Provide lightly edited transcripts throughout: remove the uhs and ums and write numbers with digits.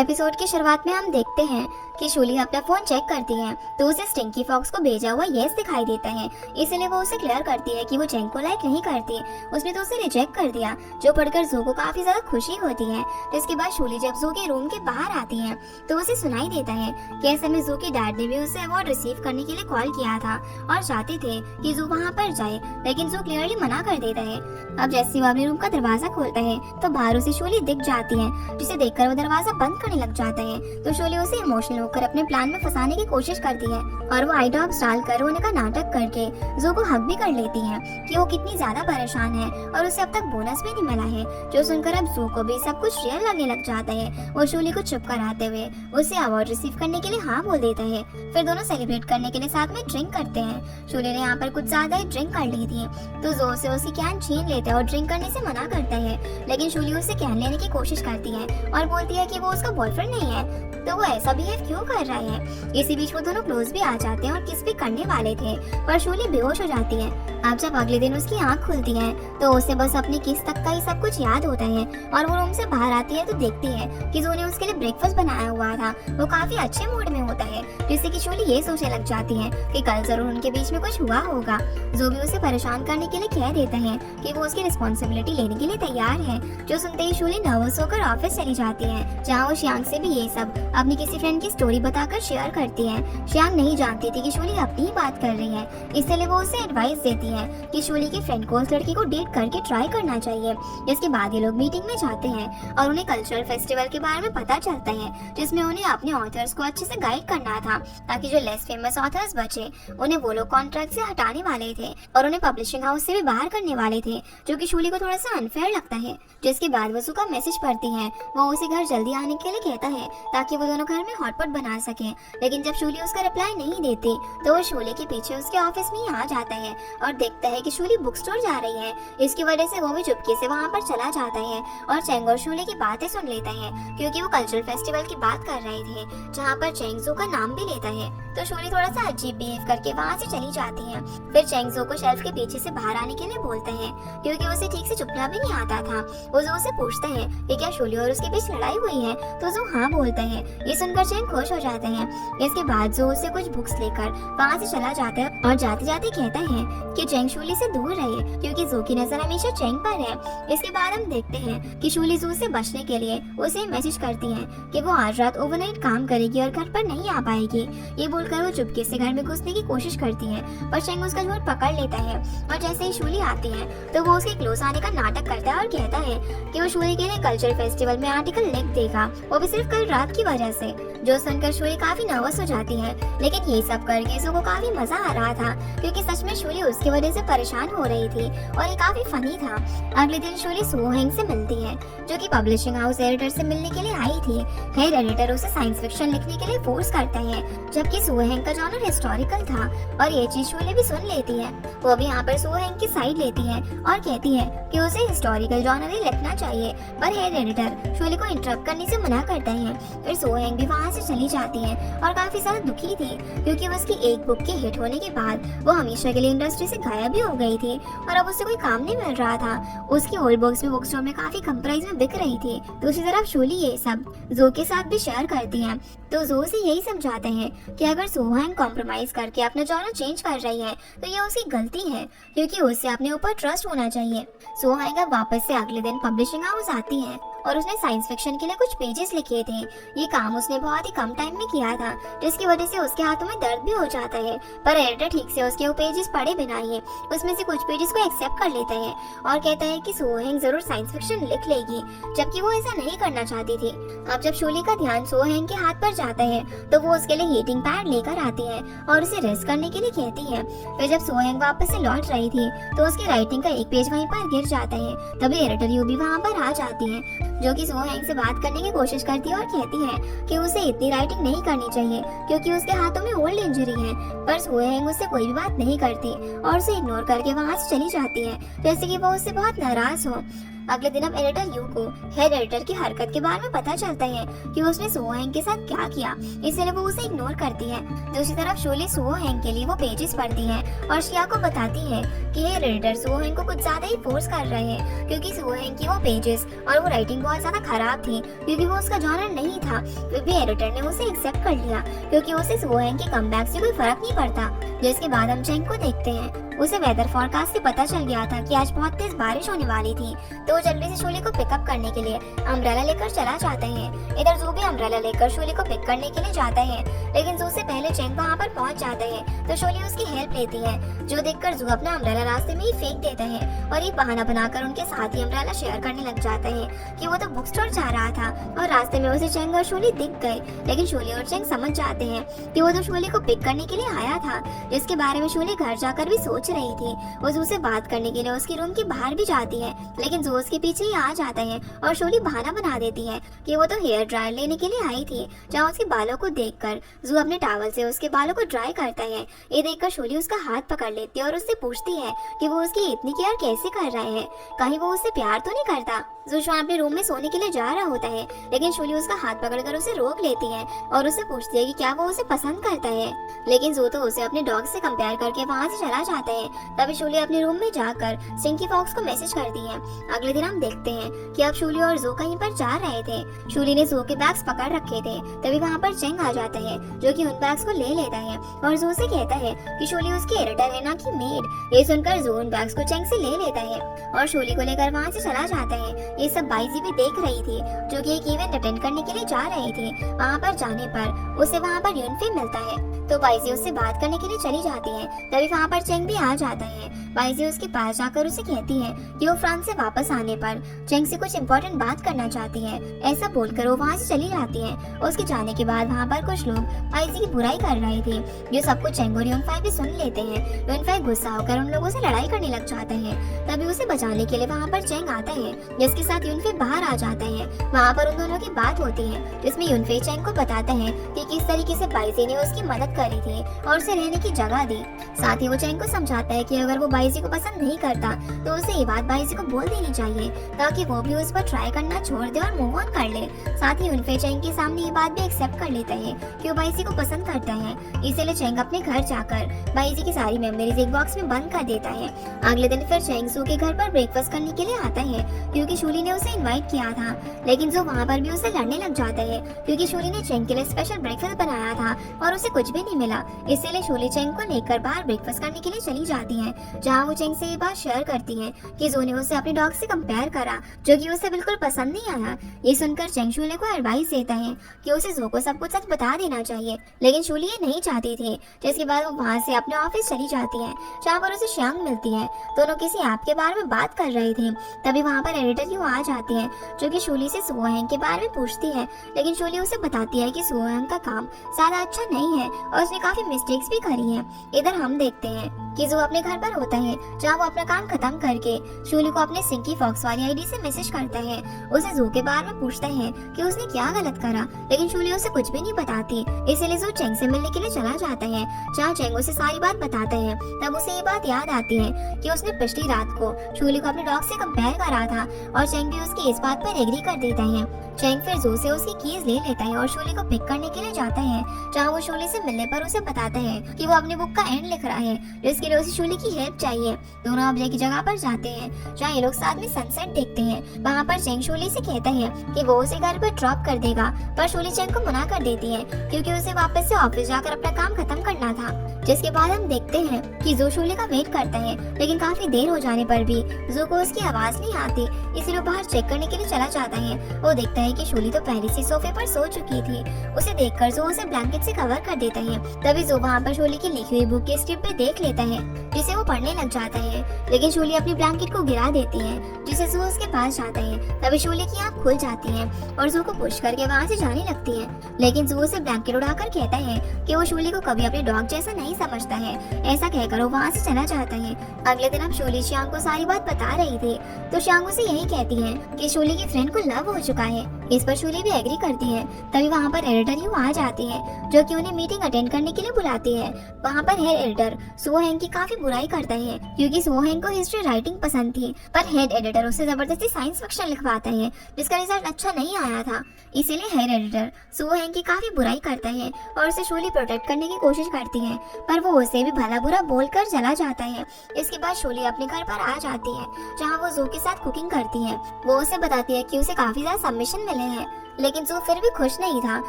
Episode की शुरुआत में हम देखते हैं कि शूली अपना फोन चेक करती है तो उसे स्टिंकी फॉक्स को भेजा हुआ यस दिखाई देता है। इसलिए वो उसे क्लियर करती है कि वो जेंग को लाइक नहीं करती, उसने तो उसे रिजेक्ट कर दिया, जो पढ़कर जू को काफी ज्यादा खुशी होती है। इसके बाद शूली जब जू के रूम के बाहर आती है तो उसे सुनाई देता है कि ऐसे में जू के डैड ने भी उसे अवार्ड रिसीव करने के लिए कॉल किया था और चाहते थे कि जू वहाँ पर जाए, लेकिन जू क्लियरली मना कर देता है। अब जैसे वो अपने रूम का दरवाजा खोलता है तो बाहर उसे शूली दिख जाती है, जिसे देखकर वो दरवाजा बंद करने लग जाता है। तो शूली उसे इमोशनल होकर अपने प्लान में फंसाने की कोशिश करती है और वो आई ड्रॉप्स डालकर रोने का नाटक करके जू को हक भी कर लेती है कि वो कितनी ज्यादा परेशान है और उसे अब तक बोनस भी नहीं मिला है। जो सुनकर अब जू को भी सब कुछ रियल लगने लग जाता है। वो शूली को चुप कराते हुए उसे अवार्ड रिसीव करने के लिए हाँ बोल देता है। फिर दोनों सेलिब्रेट करने के लिए साथ में ड्रिंक करते हैं। शूली ने यहाँ पर कुछ ज्यादा ही ड्रिंक कर ली थी तो जू से उसकी कैन छीन लेता है और ड्रिंक करने से मना करता है, लेकिन शूली उससे कैन लेने की कोशिश करती है और बोलती है कि वो उसका बॉयफ्रेंड नहीं है तो वो ऐसा बिहेव क्यों कर रहा है। इसी बीच वो दोनों क्लोज भी आ जाते हैं और किस भी करने वाले थे, पर शूली बेहोश हो जाती है। अब जब अगले दिन उसकी आंख खुलती है तो उसे बस अपनी किस तक का ही सब कुछ याद होता है और वो रूम से बाहर आती है तो देखती है कि जू ने उसके लिए ब्रेकफास्ट बनाया हुआ था। वो काफी अच्छे मूड में होता है, जिससे कि शूली ये सोचने लग जाती है कि कल जरूर उनके बीच में कुछ हुआ होगा। जू भी उसे परेशान करने के लिए कह देता है कि वो उसकी रिस्पॉन्सिबिलिटी लेने के लिए तैयार है। जो सुनते ही शूली नर्वस होकर ऑफिस चली जाती है, जहाँ वो शियांग से भी ये सब अपनी किसी फ्रेंड की स्टोरी बताकर शेयर करती है। शियांग नहीं जानती थी कि शूली अपनी ही बात कर रही है, इसलिए वो उसे एडवाइस देती है कि शूली की फ्रेंड को उस लड़की को डेट करके ट्राई करना चाहिए। इसके बाद ये लोग मीटिंग में जाते हैं और उन्हें कल्चरल फेस्टिवल के बारे में पता चलता है, जिसमें उन्हें अपने ऑथर्स को अच्छे से गाइड करना था ताकि जो लेस फेमस ऑथर्स बचे उन्हें वो लोग कॉन्ट्रैक्ट से हटाने वाले थे और उन्हें पब्लिशिंग हाउस से भी बाहर करने वाले थे, जो कि शूली को थोड़ा सा अनफेयर लगता है। जिसके बाद वो का मैसेज पढ़ती है। वो उसे घर जल्दी आने के लिए कहता है ताकि वो दोनों घर में हॉटपॉट बना सके, लेकिन जब शूली उसका रिप्लाई नहीं देती तो वो शूली के पीछे उसके ऑफिस में ही आ जाता है और देखता है कि शूली बुक स्टोर जा रही है। इसकी वजह से वो भी चुपके से वहाँ पर चला जाता है और चेंग और शूली की बातें सुन लेता है, क्योंकि वो कल्चरल फेस्टिवल की बात कर रहे थे जहाँ पर चेंग जू का नाम भी लेता है। तो शूली थोड़ा सा अजीब बिहेव करके वहाँ से चली जाती है। फिर चेंग जू को शेल्फ के पीछे से बाहर आने के लिए बोलता है, क्योंकि उसे ठीक से चुपना भी नहीं आता था। वो जू से पूछता है कि क्या शूली और उसके बीच लड़ाई हुई है, तो जू हाँ बोलता है। ये सुनकर चेंग खुश हो जाते हैं। इसके बाद जू उससे कुछ बुक्स लेकर वहाँ से चला जाता है और जाते जाते कहता है कि चेंग शूली से दूर रहे, क्योंकि जू की नजर हमेशा चेंग पर है। इसके बाद हम देखते हैं कि शूली जू से बचने के लिए उसे मैसेज करती है कि वो आज रात ओवरनाइट काम करेगी और घर पर नहीं आ पाएगी। ये बोलकर वो चुपके से घर में घुसने की कोशिश करती है, पर चेंग उसका झूठ पकड़ लेता है और जैसे ही शूली आती है तो वो उसके क्लोज आने का नाटक करता है और कहता है कि वो शूली के लिए कल्चरल फेस्टिवल में आर्टिकल लिख देगा, वो भी सिर्फ कल रात की वजह से। जो सुनकर शूली काफी नर्वस हो जाती है, लेकिन ये सब करके उसको काफी मजा आ रहा था, क्योंकि सच में शूली उसकी वजह से परेशान हो रही थी और ये काफी फनी था। अगले दिन शूली सो हेंग से मिलती है, जो कि पब्लिशिंग हाउस एडिटर से मिलने के लिए आई थी। हेड एडिटर उसे साइंस फिक्शन लिखने के लिए फोर्स करता है, जबकि सो हेंग का जॉनर हिस्टोरिकल था और ये चीज शूली भी सुन लेती है। वो भी यहाँ पर सो हेंग की साइड लेती है और कहती है कि उसे हिस्टोरिकल जॉनर ही लिखना चाहिए, पर हेड एडिटर शूली को इंटरप्ट करने से मना करता है। फिर सो हेंग भी वहाँ से चली जाती है और काफी ज्यादा दुखी थी, क्योंकि उसकी एक बुक के हिट होने के बाद वो हमेशा के लिए इंडस्ट्री से गायब भी हो गई थी और अब उसे कोई काम नहीं मिल रहा था। उसकी ओल्ड बुक्स भी बुक स्टोर में काफी कम प्राइस में बिक रही थी। दूसरी तरफ शूली ये सब जू के साथ भी शेयर करती है, तो जू से यही समझाते हैं कि अगर सो हेंग कॉम्प्रोमाइज करके अपना जॉनर चेंज कर रही है तो ये उसकी गलती है, क्योंकि उसे अपने ऊपर ट्रस्ट होना चाहिए। सो हेंग अब वापस से अगले दिन पब्लिशिंग हाउस आती है और उसने साइंस फिक्शन के लिए कुछ पेजेस लिखे थे। ये काम उसने बहुत ही कम टाइम में किया था, जिसकी वजह से उसके हाथों में दर्द भी हो जाता है, पर एडिटर ठीक से उसके वो पेजेस पढ़े बिना ही उसमें से कुछ पेजेस को एक्सेप्ट कर लेता है और कहता है कि सो हेंग जरूर साइंस फिक्शन लिख लेगी, जबकि वो ऐसा नहीं करना चाहती थी। अब जब शूली का ध्यान सो हेंग के हाथ पर जाता है तो वो उसके लिए हीटिंग पैड लेकर आती है और उसे रेस्ट करने के लिए कहती है। फिर जब सो हेंग वापस से लौट रही थी तो उसकी राइटिंग का एक पेज वहीं पर गिर जाता है। तभी एडिटर यू भी वहाँ पर आ जाती है, जो कि सो हेंग से बात करने की कोशिश करती है और कहती है कि उसे इतनी राइटिंग नहीं करनी चाहिए, क्योंकि उसके हाथों में ओल्ड इंजरी है। पर सो हेंग उससे कोई भी बात नहीं करती और उसे इग्नोर करके वहाँ से चली जाती है, जैसे कि वो उससे बहुत नाराज हो। अगले दिन अब एडिटर यू को हेड एडिटर की हरकत के बारे में पता चलता है कि उसने सुओ हैंग के साथ क्या किया, इसलिए वो उसे इग्नोर करती है। दूसरी तरफ शोली सुओ हैंग के लिए वो पेजेस पढ़ती है और शिया को बताती है कि हेड एडिटर सुओ हैंग को कुछ ज्यादा ही फोर्स कर रहे हैं, क्योंकि सुओ हैंग की वो पेजेस और वो राइटिंग बहुत ज्यादा खराब थी, क्योंकि वो उसका जॉनर नहीं था। फिर भी एडिटर ने उसे एक्सेप्ट कर लिया, क्योंकि उसे सुओ हैंग के कमबैक से कोई फर्क नहीं पड़ता। जिसके बाद हम चेंग को देखते हैं। उसे वेदर फोरकास्ट से पता चल गया था कि आज बहुत तेज बारिश होने वाली थी, तो वो जल्दी से शोली को पिकअप करने के लिए अम्ब्रेला लेकर चला जाता है। इधर जू भी अम्ब्रेला लेकर शोली को पिक करने के लिए जाता है, लेकिन जू से पहले चेंग वहाँ पर पहुँच जाता है, तो शोली उसकी हेल्प लेती है। जो देखकर जू अपना अम्ब्रेला रास्ते में ही फेंक देता है और एक बहाना बनाकर उनके साथ ही अम्ब्रेला शेयर करने लग जाता है कि वो तो बुक स्टोर जा रहा था और रास्ते में उसे चेंग और शोली दिख गए। लेकिन शोली और चेंग समझ जाते हैं कि वो तो शोली को पिक करने के लिए आया था, जिसके बारे में शोली घर जाकर भी सोच रही थी। वो जू से बात करने के लिए उसकी रूम के बाहर भी जाती है, लेकिन जू उसके पीछे ही आ जाता है और शोली बहाना बना देती है कि वो तो हेयर ड्रायर लेने के लिए आई थी। जहाँ उसके बालों को देखकर जू अपने टॉवल से उसके बालों को ड्राई करता है। ये देखकर शोली उसका हाथ पकड़ लेती है और उससे पूछती है कि वो उसकी इतनी केयर कैसे कर रहे हैं, कहीं वो उससे प्यार तो नहीं करता। जू अपने रूम में सोने के लिए जा रहा होता है, लेकिन शोली उसका हाथ पकड़कर उसे रोक लेती है और उससे पूछती है कि क्या वो उसे पसंद करता है। लेकिन जू तो उसे अपने डॉग से कंपेयर करके वहाँ से चला जाता है। तभी शोली अपने रूम में जाकर स्टिंकी फॉक्स को मैसेज करती है। अगले दिन हम देखते हैं कि अब शोली और जू कहीं पर जा रहे थे। शोली ने जू के बैग्स पकड़ रखे थे, तभी वहाँ पर चेंग आ जाता है, जो कि उन बैग्स को ले लेता है और जू से कहता है कि शोली उसकी एडिटर है, ना कि मेड। ये सुनकर जू उन बैग्स को चेंग से ले लेता है और शोली को लेकर वहाँ से चला जाता है। ये सब बाइजी भी देख रही थी, जो कि एक इवेंट अटेंड करने के लिए जा रही थी। वहाँ पर जाने पर उसे वहाँ पर यूनफे मिलता है, तो बाइजी उससे बात करने के लिए चली जाती है। तभी वहाँ पर चेंग भी आ जाता है। बाइजी उसके पास जाकर उसे कहती है कि वो फ्रांस से वापस आने पर चेंग से कुछ इम्पोर्टेंट बात करना चाहती है। ऐसा बोलकर वो वहाँ से चली जाती है। उसके जाने के बाद वहाँ पर कुछ लोग बाइजी की बुराई कर रहे थे, जो सब कुछ चेंग और यूनफाई भी सुन लेते हैं। यूनफाई गुस्सा होकर उन लोगों से लड़ाई करने लग जाता है। तभी उसे बचाने के लिए वहाँ पर चेंग आता है, जिसके साथ यूनफाई बाहर आ जाता है। वहाँ पर उन दोनों की बात होती है, जिसमें यूनफाई चेंग को बताता है कि किस तरीके से बाइजी ने उसकी मदद करी थी और उसे रहने की जगह दी। साथ ही वो चेंग को समझाता है कि अगर वो बाइजी को पसंद नहीं करता तो उसे ये बात बाइजी को बोल देनी चाहिए, ताकि वो भी उस पर ट्राई करना छोड़ दे और मूव ऑन कर ले। साथ ही यूनफाई चेंग के सामने ये बात भी एक्सेप्ट कर लेता है कि वो बाइजी को पसंद करता है। इसीलिए चेंग अपने घर जाकर बाइजी की सारी मेमोरीज एक बॉक्स में बंद कर देता है। अगले दिन फिर चेंग जू के घर पर ब्रेकफास्ट करने के लिए आता है, क्योंकि शोली ने उसे इनवाइट किया था। लेकिन जू वहाँ पर भी उसे लड़ने लग जाता है, क्योंकि शोली ने चेंग के लिए स्पेशल ब्रेकफास्ट बनाया था और उसे कुछ भी नहीं मिला। इसीलिए शोली चेंग को लेकर बाहर ब्रेकफास्ट करने के लिए चली जाती है, जहाँ वो चेंग से ये बात शेयर करती है कि जू ने उसे अपने डॉग से कंपेयर करा, जो कि उसे बिल्कुल पसंद नहीं आया। ये सुनकर चेंग शोली को एडवाइस देता है कि उसे जू को सब कुछ सच बता देना चाहिए, लेकिन शोली ये नहीं चाहती थी। जिसके बाद वो वहाँ से अपने ऑफिस चली जाती है, जहाँ पर उसे श्यांग मिलती है। दोनों किसी ऐप के बारे में बात कर रहे थे। तभी वहाँ पर एडिटर यू आ जाती है, जो कि शोली से सुओ हैंग के बारे में पूछती है, लेकिन शोली उसे बताती है कि सुओ हैंग का काम ज्यादा अच्छा नहीं है और उसने काफी मिस्टेक्स भी करी हैं। इधर हम देखते हैं कि जू अपने घर पर होता है, जहाँ वो अपना काम खत्म करके शोली को अपने स्टिंकी फॉक्स वाली आईडी से मैसेज करता है। उसे जू के बारे में पूछता है कि उसने क्या गलत करा, लेकिन शोली उसे कुछ भी नहीं बताती। इसीलिए जू चेंग से मिलने के लिए चला जाता है, जहाँ चेंग उसे सारी बात बताता है। तब उसे ये बात याद आती है कि उसने पिछली रात को शोली को अपने डॉग से कंपेयर करा था और चेंग भी उसकी इस बात पर एग्री कर देता है। चेंग फिर जू से उसकी कीज ले लेता है और शोली को पिक करने के लिए जाता है, जहाँ वो शोली से मिलने पर उसे बताता है कि वो अपनी बुक का एंड लिख रहा है, जिसके लिए उसे शोली की हेल्प चाहिए। दोनों अब एक जगह पर जाते हैं, जहाँ ये लोग साथ में सनसेट देखते हैं। वहाँ पर चेंग शोली से कहता है कि वो उसे घर पर ड्रॉप कर देगा, पर शोली चेंग को मना कर देती है, क्योंकि उसे वापस से ऑफिस जाकर अपना काम खत्म करना था। जिसके बाद हम देखते हैं कि जू शोली का वेट करता है, लेकिन काफी देर हो जाने पर भी जू को उसकी आवाज नहीं आती। इसलिए वो बाहर चेक करने के लिए चला जाता है। वो देखता है कि शोली तो पहले से सोफे पर सो चुकी थी। उसे देखकर जू उसे ब्लैंकेट से कवर कर देता है। तभी जू वहाँ पर शोली की लिखी हुई बुक के स्क्रिप्ट पे देख लेता है, जिसे वो पढ़ने लग जाता है। लेकिन शोली अपनी ब्लैंकेट को गिरा देती है, जिसे जू उसके पास जाता है। तभी शोली की आँख खुल जाती है और जू को पुश करके वहाँ से जाने लगती है। लेकिन जू उसे ब्लैंकेट उड़ाकर कहता है कि वो शोली को कभी अपने डॉग जैसा नहीं समझता है। ऐसा कहकर वो वहाँ से चला जाता है। अगले दिन अब शोली श्यांग को सारी बात बता रही थी, तो श्यांग उसे यही कहती है कि शोली की फ्रेंड को लव हो चुका है। इस पर शूली भी एग्री करती है। तभी वहाँ पर एडिटर यू आ जाती है, जो कि उन्हें मीटिंग अटेंड करने के लिए बुलाती है। वहाँ पर हेड एडिटर सो हैंग की काफी बुराई करता है, क्योंकि सो हैंग को हिस्ट्री राइटिंग पसंद थी, पर हेड एडिटर उसे जबरदस्ती साइंस फिक्शन लिखवाता है, जिसका रिजल्ट अच्छा नहीं आया था। इसीलिए हेड एडिटर सो हैंग की काफी बुराई करता है और उसे शूली प्रोटेक्ट करने की कोशिश करती है, पर वो उसे भी भला बुरा बोलकर चला जाता है। इसके बाद शूली अपने घर पर आ जाती है, जहाँ वो जू के साथ कुकिंग करती है। वो उसे बताती है कि उसे काफी ज्यादा सबमिशन मिले हैं, लेकिन जू फिर भी खुश नहीं था,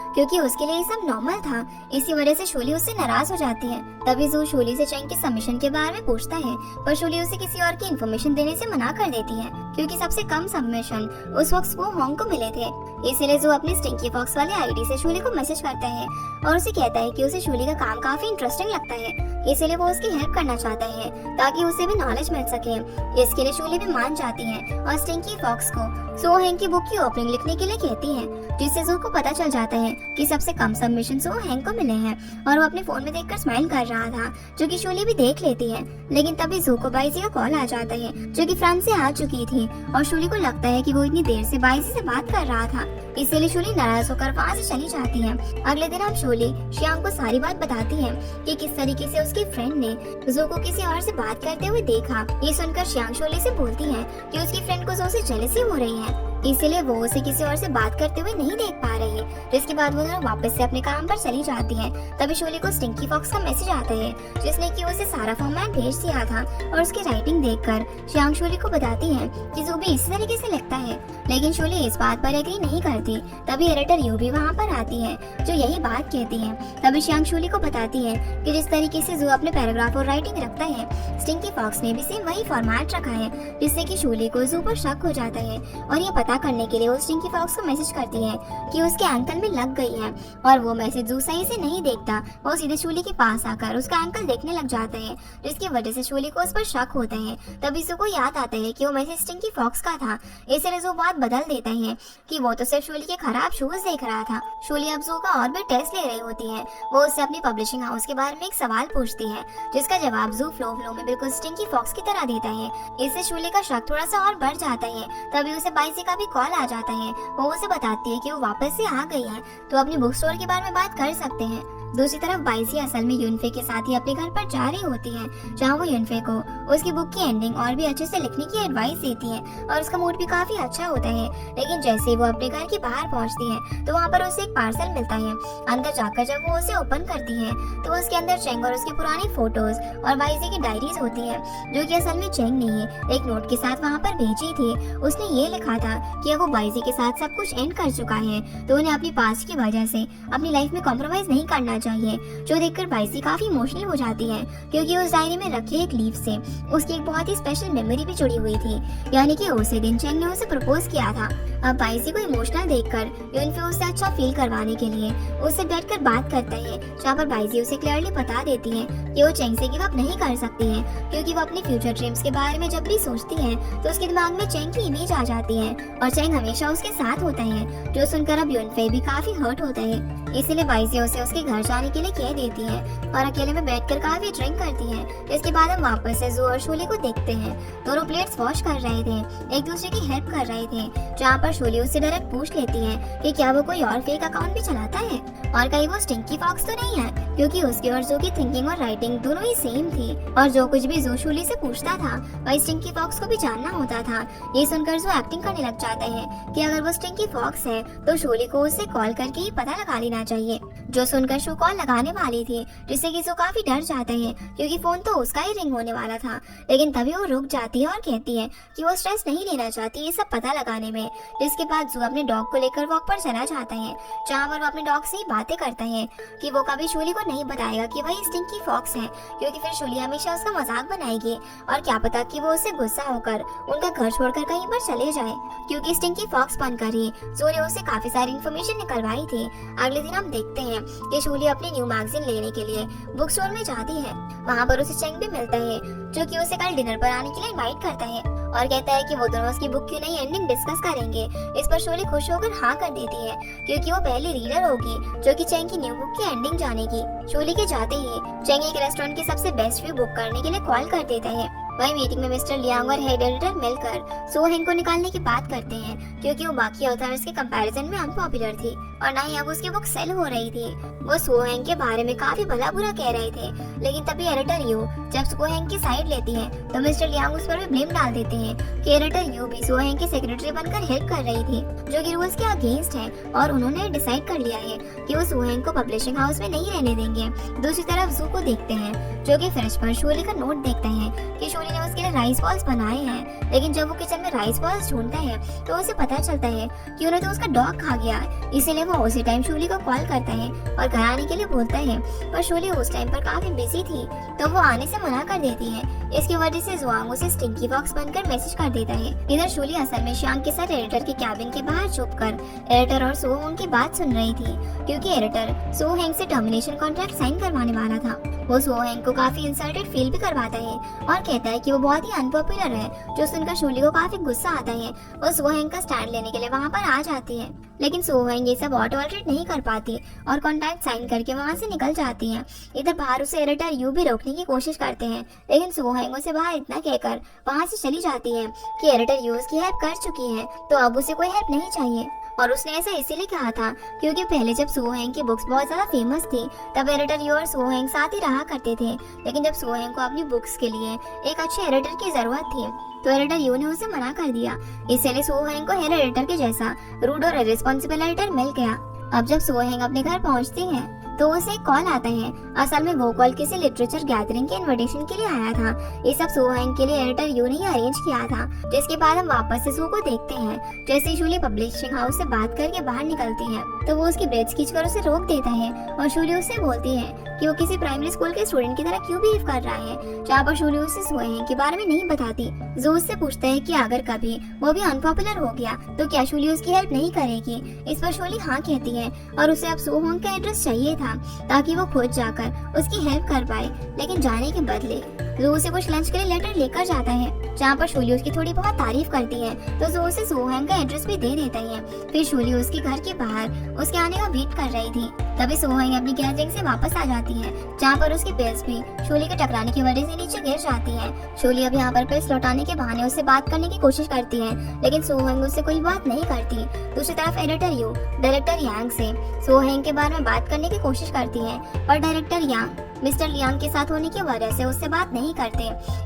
क्योंकि उसके लिए ये सब नॉर्मल था। इसी वजह से शूली उससे नाराज हो जाती है। तभी जू शूली से चैंग के सबमिशन के बारे में पूछता है, पर शूली उसे किसी और की इन्फॉर्मेशन देने से मना कर देती है, क्योंकि सबसे कम सबमिशन उस वक्त वो होंग को मिले थे। इसीलिए जू अपनी स्टिंकी फॉक्स वाले आईडी से शूली को मैसेज करता है और उसे कहता है कि उसे शूली का काम काफी इंटरेस्टिंग लगता है, इसीलिए वो उसकी हेल्प करना चाहता है ताकि उसे भी नॉलेज मिल सके। इसके लिए शूली भी मान जाती है और स्टिंकी फॉक्स को सो हैंग की बुक की ओपनिंग लिखने के लिए कहती है, जिससे जू को पता चल जाता है कि सबसे कम सबमिशन सो हैंग को मिले हैं। और वो अपने फोन में देखकर स्माइल कर रहा था, जो कि शूली भी देख लेती है। लेकिन तभी जू को बाइजी का कॉल आ जाता है, जो कि फ्रांस से आ चुकी थी, और शूली को लगता है कि वो इतनी देर से बाइजी से बात कर रहा था। इसीलिए शूली नाराज होकर वहाँ से चली जाती है। अगले दिन हम शूली श्याम को सारी बात बताती है कि किस तरीके से उसकी फ्रेंड ने जू को किसी और से बात करते हुए देखा। ये सुनकर श्याम शूली से बोलती है कि उसकी फ्रेंड को जू से जेलसी हो रही है, इसीलिए वो उसे किसी और से बात करते हुए नहीं देख पा रही है। जिसके बाद वो दोनों वापस से अपने काम पर चली जाती है। तभी शूली को स्टिंकी फॉक्स का मैसेज आता है, जिसने कि उसे सारा फॉर्मेट भेज दिया था, और उसकी राइटिंग देखकर श्याम शूली को बताती है कि जू भी इसी तरीके से लिखता है, लेकिन शूली इस बात पर एग्री नहीं करती। तभी एडिटर यू भी वहाँ पर आती है, जो यही बात कहती है। तभी श्याम शूली को बताती है कि जिस तरीके से जू अपने पैराग्राफ और राइटिंग रखता है, स्टिंकी फॉक्स ने भी सेम वही फॉर्मेट रखा है, जिससे कि शूली को जू पर शक हो जाता है। और ये पता करने के लिए वो स्टिंकी फॉक्स को मैसेज करती है कि उसके एंकल में लग गई है, और वो मैसेज जू सही से नहीं देखता। वो सीधे शूली के पास आकर उसका एंकल देखने लग जाता है, जिसकी वजह से शूली को उस पर शक होता है। तभी जू को याद आता है कि वो मैसेज स्टिंकी फॉक्स का था, इसलिए जू बात बदल देता है कि वो तो सिर्फ शूली के खराब शूज देख रहा था। शूली अब जू का और भी टेस्ट ले रही होती है। वो उससे अपनी पब्लिशिंग हाउस के बारे में एक सवाल पूछती है, जिसका जवाब जू फ्लो में बिल्कुल स्टिंकी फॉक्स की तरह देता है। इससे शूली का शक थोड़ा सा और बढ़ जाता है। तभी उसे बाइजी का भी कॉल आ जाता है। वो उसे बताती है कि वो वापस से आ गई है, तो अपनी बुक स्टोर के बारे में बात कर सकते हैं। दूसरी तरफ बाइजी असल में युनफे के साथ ही अपने घर पर जा रही होती है, जहाँ वो युनफे को उसकी बुक की एंडिंग और भी अच्छे से लिखने की एडवाइस देती है, और उसका मूड भी काफी अच्छा होता है। लेकिन जैसे ही वो अपने घर के बाहर पहुँचती है, तो वहाँ पर उसे एक पार्सल मिलता है। अंदर जाकर जब वो उसे ओपन करती है, तो उसके अंदर चेंग और उसकी पुरानी फोटोज और बाइजी की डायरीज होती है, जो कि असल में चेंग ने ही एक नोट के साथ वहाँ पर भेजी थी। उसने ये लिखा था कि अब वो बाइजी के साथ सब कुछ एंड कर चुका है, तो उन्हें अपनी पास्ट की वजह से अपनी लाइफ में कॉम्प्रोमाइज नहीं करना चाहिए। जो देखकर बाइजी काफी इमोशनल हो जाती है, क्योंकि उस डायरी में रखे एक लीफ से उसकी एक बहुत ही स्पेशल मेमोरी भी जुड़ी हुई थी, यानी कि उसी दिन चेंग ने उसे प्रपोज किया था। अब बाइजी को इमोशनल देखकर युनफे उसे अच्छा फील करवाने के लिए उससे बैठकर बात करता है, जहाँ पर बाइजी उसे क्लियरली बता देती है कि वो चेंग से गिव अप नहीं कर सकती है, क्योंकि वो अपने फ्यूचर ड्रीम्स के बारे में जब भी सोचती है तो उसके दिमाग में चेंग की इमेज आ जाती है, और चेंग हमेशा उसके साथ होता है। जो सुनकर अब युनफे भी काफी हर्ट होता है। इसीलिए बाइजी उसे उसके घर जाने के लिए कह देती है और अकेले में बैठकर काफी ड्रिंक करती है। इसके बाद हम वापस से जू और शूली को देखते हैं। दोनों प्लेट्स वॉश कर रहे थे, एक दूसरे की हेल्प कर रहे थे, जहाँ पर शूली उससे डायरेक्ट पूछ लेती है कि क्या वो कोई और फेक अकाउंट भी चलाता है, और कहीं वो स्टिंकी फॉक्स तो नहीं है, क्योंकि उसकी और जू की थिंकिंग और राइटिंग दोनों ही सेम थी, और जो कुछ भी जू शूली से पूछता था वही स्टिंकी फॉक्स को भी जानना होता था। ये सुनकर जू एक्टिंग करने लग जाता है कि अगर वो स्टिंकी फॉक्स है तो शूली को उससे कॉल करके ही पता लगा लेना चाहिए। जो सुनकर शू कॉल लगाने वाली थी, जिससे कि जू काफी डर जाता है, क्योंकि फोन तो उसका ही रिंग होने वाला था। लेकिन तभी वो रुक जाती है और कहती है कि वो स्ट्रेस नहीं लेना चाहती ये सब पता लगाने में। जिसके बाद जू अपने डॉग को लेकर वॉक पर चला जाता है, जहाँ पर वो अपने डॉग से ही बातें करता है कि वो कभी शूली को नहीं बताएगा कि वही स्टिंकी फॉक्स है, क्योंकि फिर शूली हमेशा उसका मजाक बनाएगी, और क्या पता कि वो उससे गुस्सा होकर उनका घर छोड़कर कहीं पर चले जाए, क्योंकि स्टिंकी फॉक्स बनकर ही जू ने उससे काफी सारी इन्फॉर्मेशन निकलवाई थी। अगले दिन हम देखते हैं कि शूली अपनी न्यू मैगजीन लेने के लिए बुक स्टोर में जाती है। वहाँ पर उसे चेंग भी मिलता है, जो कि उसे कल डिनर पर आने के लिए इनवाइट करता है, और कहता है कि वो दोनों उसकी बुक की नई एंडिंग डिस्कस करेंगे। इस पर शूली खुश होकर हाँ कर देती है, क्योंकि वो पहली रीडर होगी जो कि चेंग की न्यू बुक की एंडिंग जानेगी। शूली के जाते ही चेंग एक रेस्टोरेंट की सबसे बेस्ट व्यू बुक करने के लिए कॉल कर देता है, वही मीटिंग में मिस्टर लियांग और हेड एडिटर मिलकर सो हेंग को निकालने की बात करते हैं, क्योंकि वो बाकी ऑथर्स के कंपैरिजन में अनपॉपुलर थी और ना ही अब उसकी बुक सेल हो रही थी। वो सो हेंग के बारे में काफी भला बुरा कह रहे थे, लेकिन तभी एडिटर यू जब सो हेंग की साइड लेती है तो मिस्टर लियांग उस पर भी ब्लेम डाल देते हैं कि एडिटर यू भी सो हेंग की सेक्रेटरी बनकर हेल्प कर रही थी, जो कि रूल्स के अगेंस्ट है, और उन्होंने डिसाइड कर लिया है कि वो सो हेंग को पब्लिशिंग हाउस में नहीं रहने देंगे। दूसरी तरफ जू को देखते हैं, जो कि फ्रिज पर शोली का नोट देखते हैं कि शोली ने उसके लिए राइस बॉल्स बनाए हैं, लेकिन जब वो किचन में राइस बॉल्स ढूंढता है तो उसे पता चलता है कि उन्हें तो उसका डॉग खा गया। इसीलिए वो उसी टाइम शोली को कॉल करता है और घर आने के लिए बोलता है, पर शोली उस टाइम पर काफी बिजी थी तो वो आने से मना कर देती है। इसकी वजह से जुआंग उसे स्टिंकी फॉक्स बनकर मैसेज कर देता है। इधर शोली असल में शांग के साथ एडिटर के कैबिन के बाहर छुपकर एडिटर और सो हेंग की बात सुन रही थी, क्योंकि एडिटर सो हेंग से टर्मिनेशन कॉन्ट्रैक्ट साइन करवाने वाला था। वो सो हेंग को काफी इंसल्टेड फील भी करवाता है और कहता है कि वो बहुत ही अनपॉपुलर है, जो सुनकर शोली को काफी गुस्सा आता है। वो सो हेंग का स्टैंड लेने के लिए वहाँ पर आ जाती है, लेकिन सो हेंग ये सब टॉलरेट नहीं कर पाती और कॉन्ट्रैक्ट साइन करके वहाँ से निकल जाती है। इधर बाहर उसे एडिटर यू भी रोकने की कोशिश करते हैं, लेकिन सो हेंग उसे बाहर इतना कहकर वहाँ से चली जाती है कि एडिटर यू उसकी हेल्प कर चुकी है तो अब उसे कोई हेल्प नहीं चाहिए। और उसने ऐसा इसीलिए कहा था क्योंकि पहले जब सो हेंग की बुक्स बहुत ज्यादा फेमस थी तब एडिटर यू और सो हेंग साथ ही रहा करते थे, लेकिन जब सो हेंग को अपनी बुक्स के लिए एक अच्छे एडिटर की जरूरत थी तो एडिटर यू ने उसे मना कर दिया। इसलिए सो हेंग को हेड एडिटर के जैसा रूड और इररिस्पांसिबल एडिटर मिल गया। अब जब सो हेंग अपने घर पहुंचती है तो उसे एक कॉल आता है। असल में वो कॉल किसी लिटरेचर गैदरिंग के इनविटेशन के लिए आया था। ये सब सो हेंग के लिए एडिटर यू ने अरेंज किया था। जिसके बाद हम वापस से सू को देखते हैं। जैसे शूली पब्लिशिंग हाउस से बात करके बाहर निकलती है तो वो उसकी ब्रेड्स खींचकर उसे रोक देता है और शूली उससे बोलती है कि वो किसी प्राइमरी स्कूल के स्टूडेंट की तरह क्यों बिहेव कर रहा है, जहाँ पर शूली उसे सो हेंग के बारे में नहीं बताती। जो उससे पूछता है कि अगर कभी वो भी अनपॉपुलर हो गया तो क्या शूली उसकी हेल्प नहीं करेगी। इस पर शूली हाँ कहती है और उसे अब सो हेंग का एड्रेस चाहिए था ताकि वो खुद जाकर उसकी हेल्प कर पाए, लेकिन जाने के बदले जो उसे कुछ लंच के लिए लेटर लेकर जाता है, जहाँ पर शूली उसकी थोड़ी बहुत तारीफ करती है तो जो उसे सो हेंग का एड्रेस भी दे देता है। फिर शूली उसके घर के बाहर उसके आने का वेट कर रही थी। तभी सो हेंग अपनी गैदरिंग से वापस आ जाती है, जहाँ पर उसकी पिल्स भी शूली के टकराने की वजह से नीचे गिर जाती है। शूली अब यहाँ पर पिल्स लौटाने के बहाने उससे बात करने की कोशिश करती है, लेकिन सो हेंग उससे कोई बात नहीं करती। दूसरी तरफ एडिटर यू डायरेक्टर यांग से सो हेंग के बारे में बात करने की कोशिश करती है, पर डायरेक्टर यांग मिस्टर लियांग के साथ होने की वजह से उससे बात नहीं करते।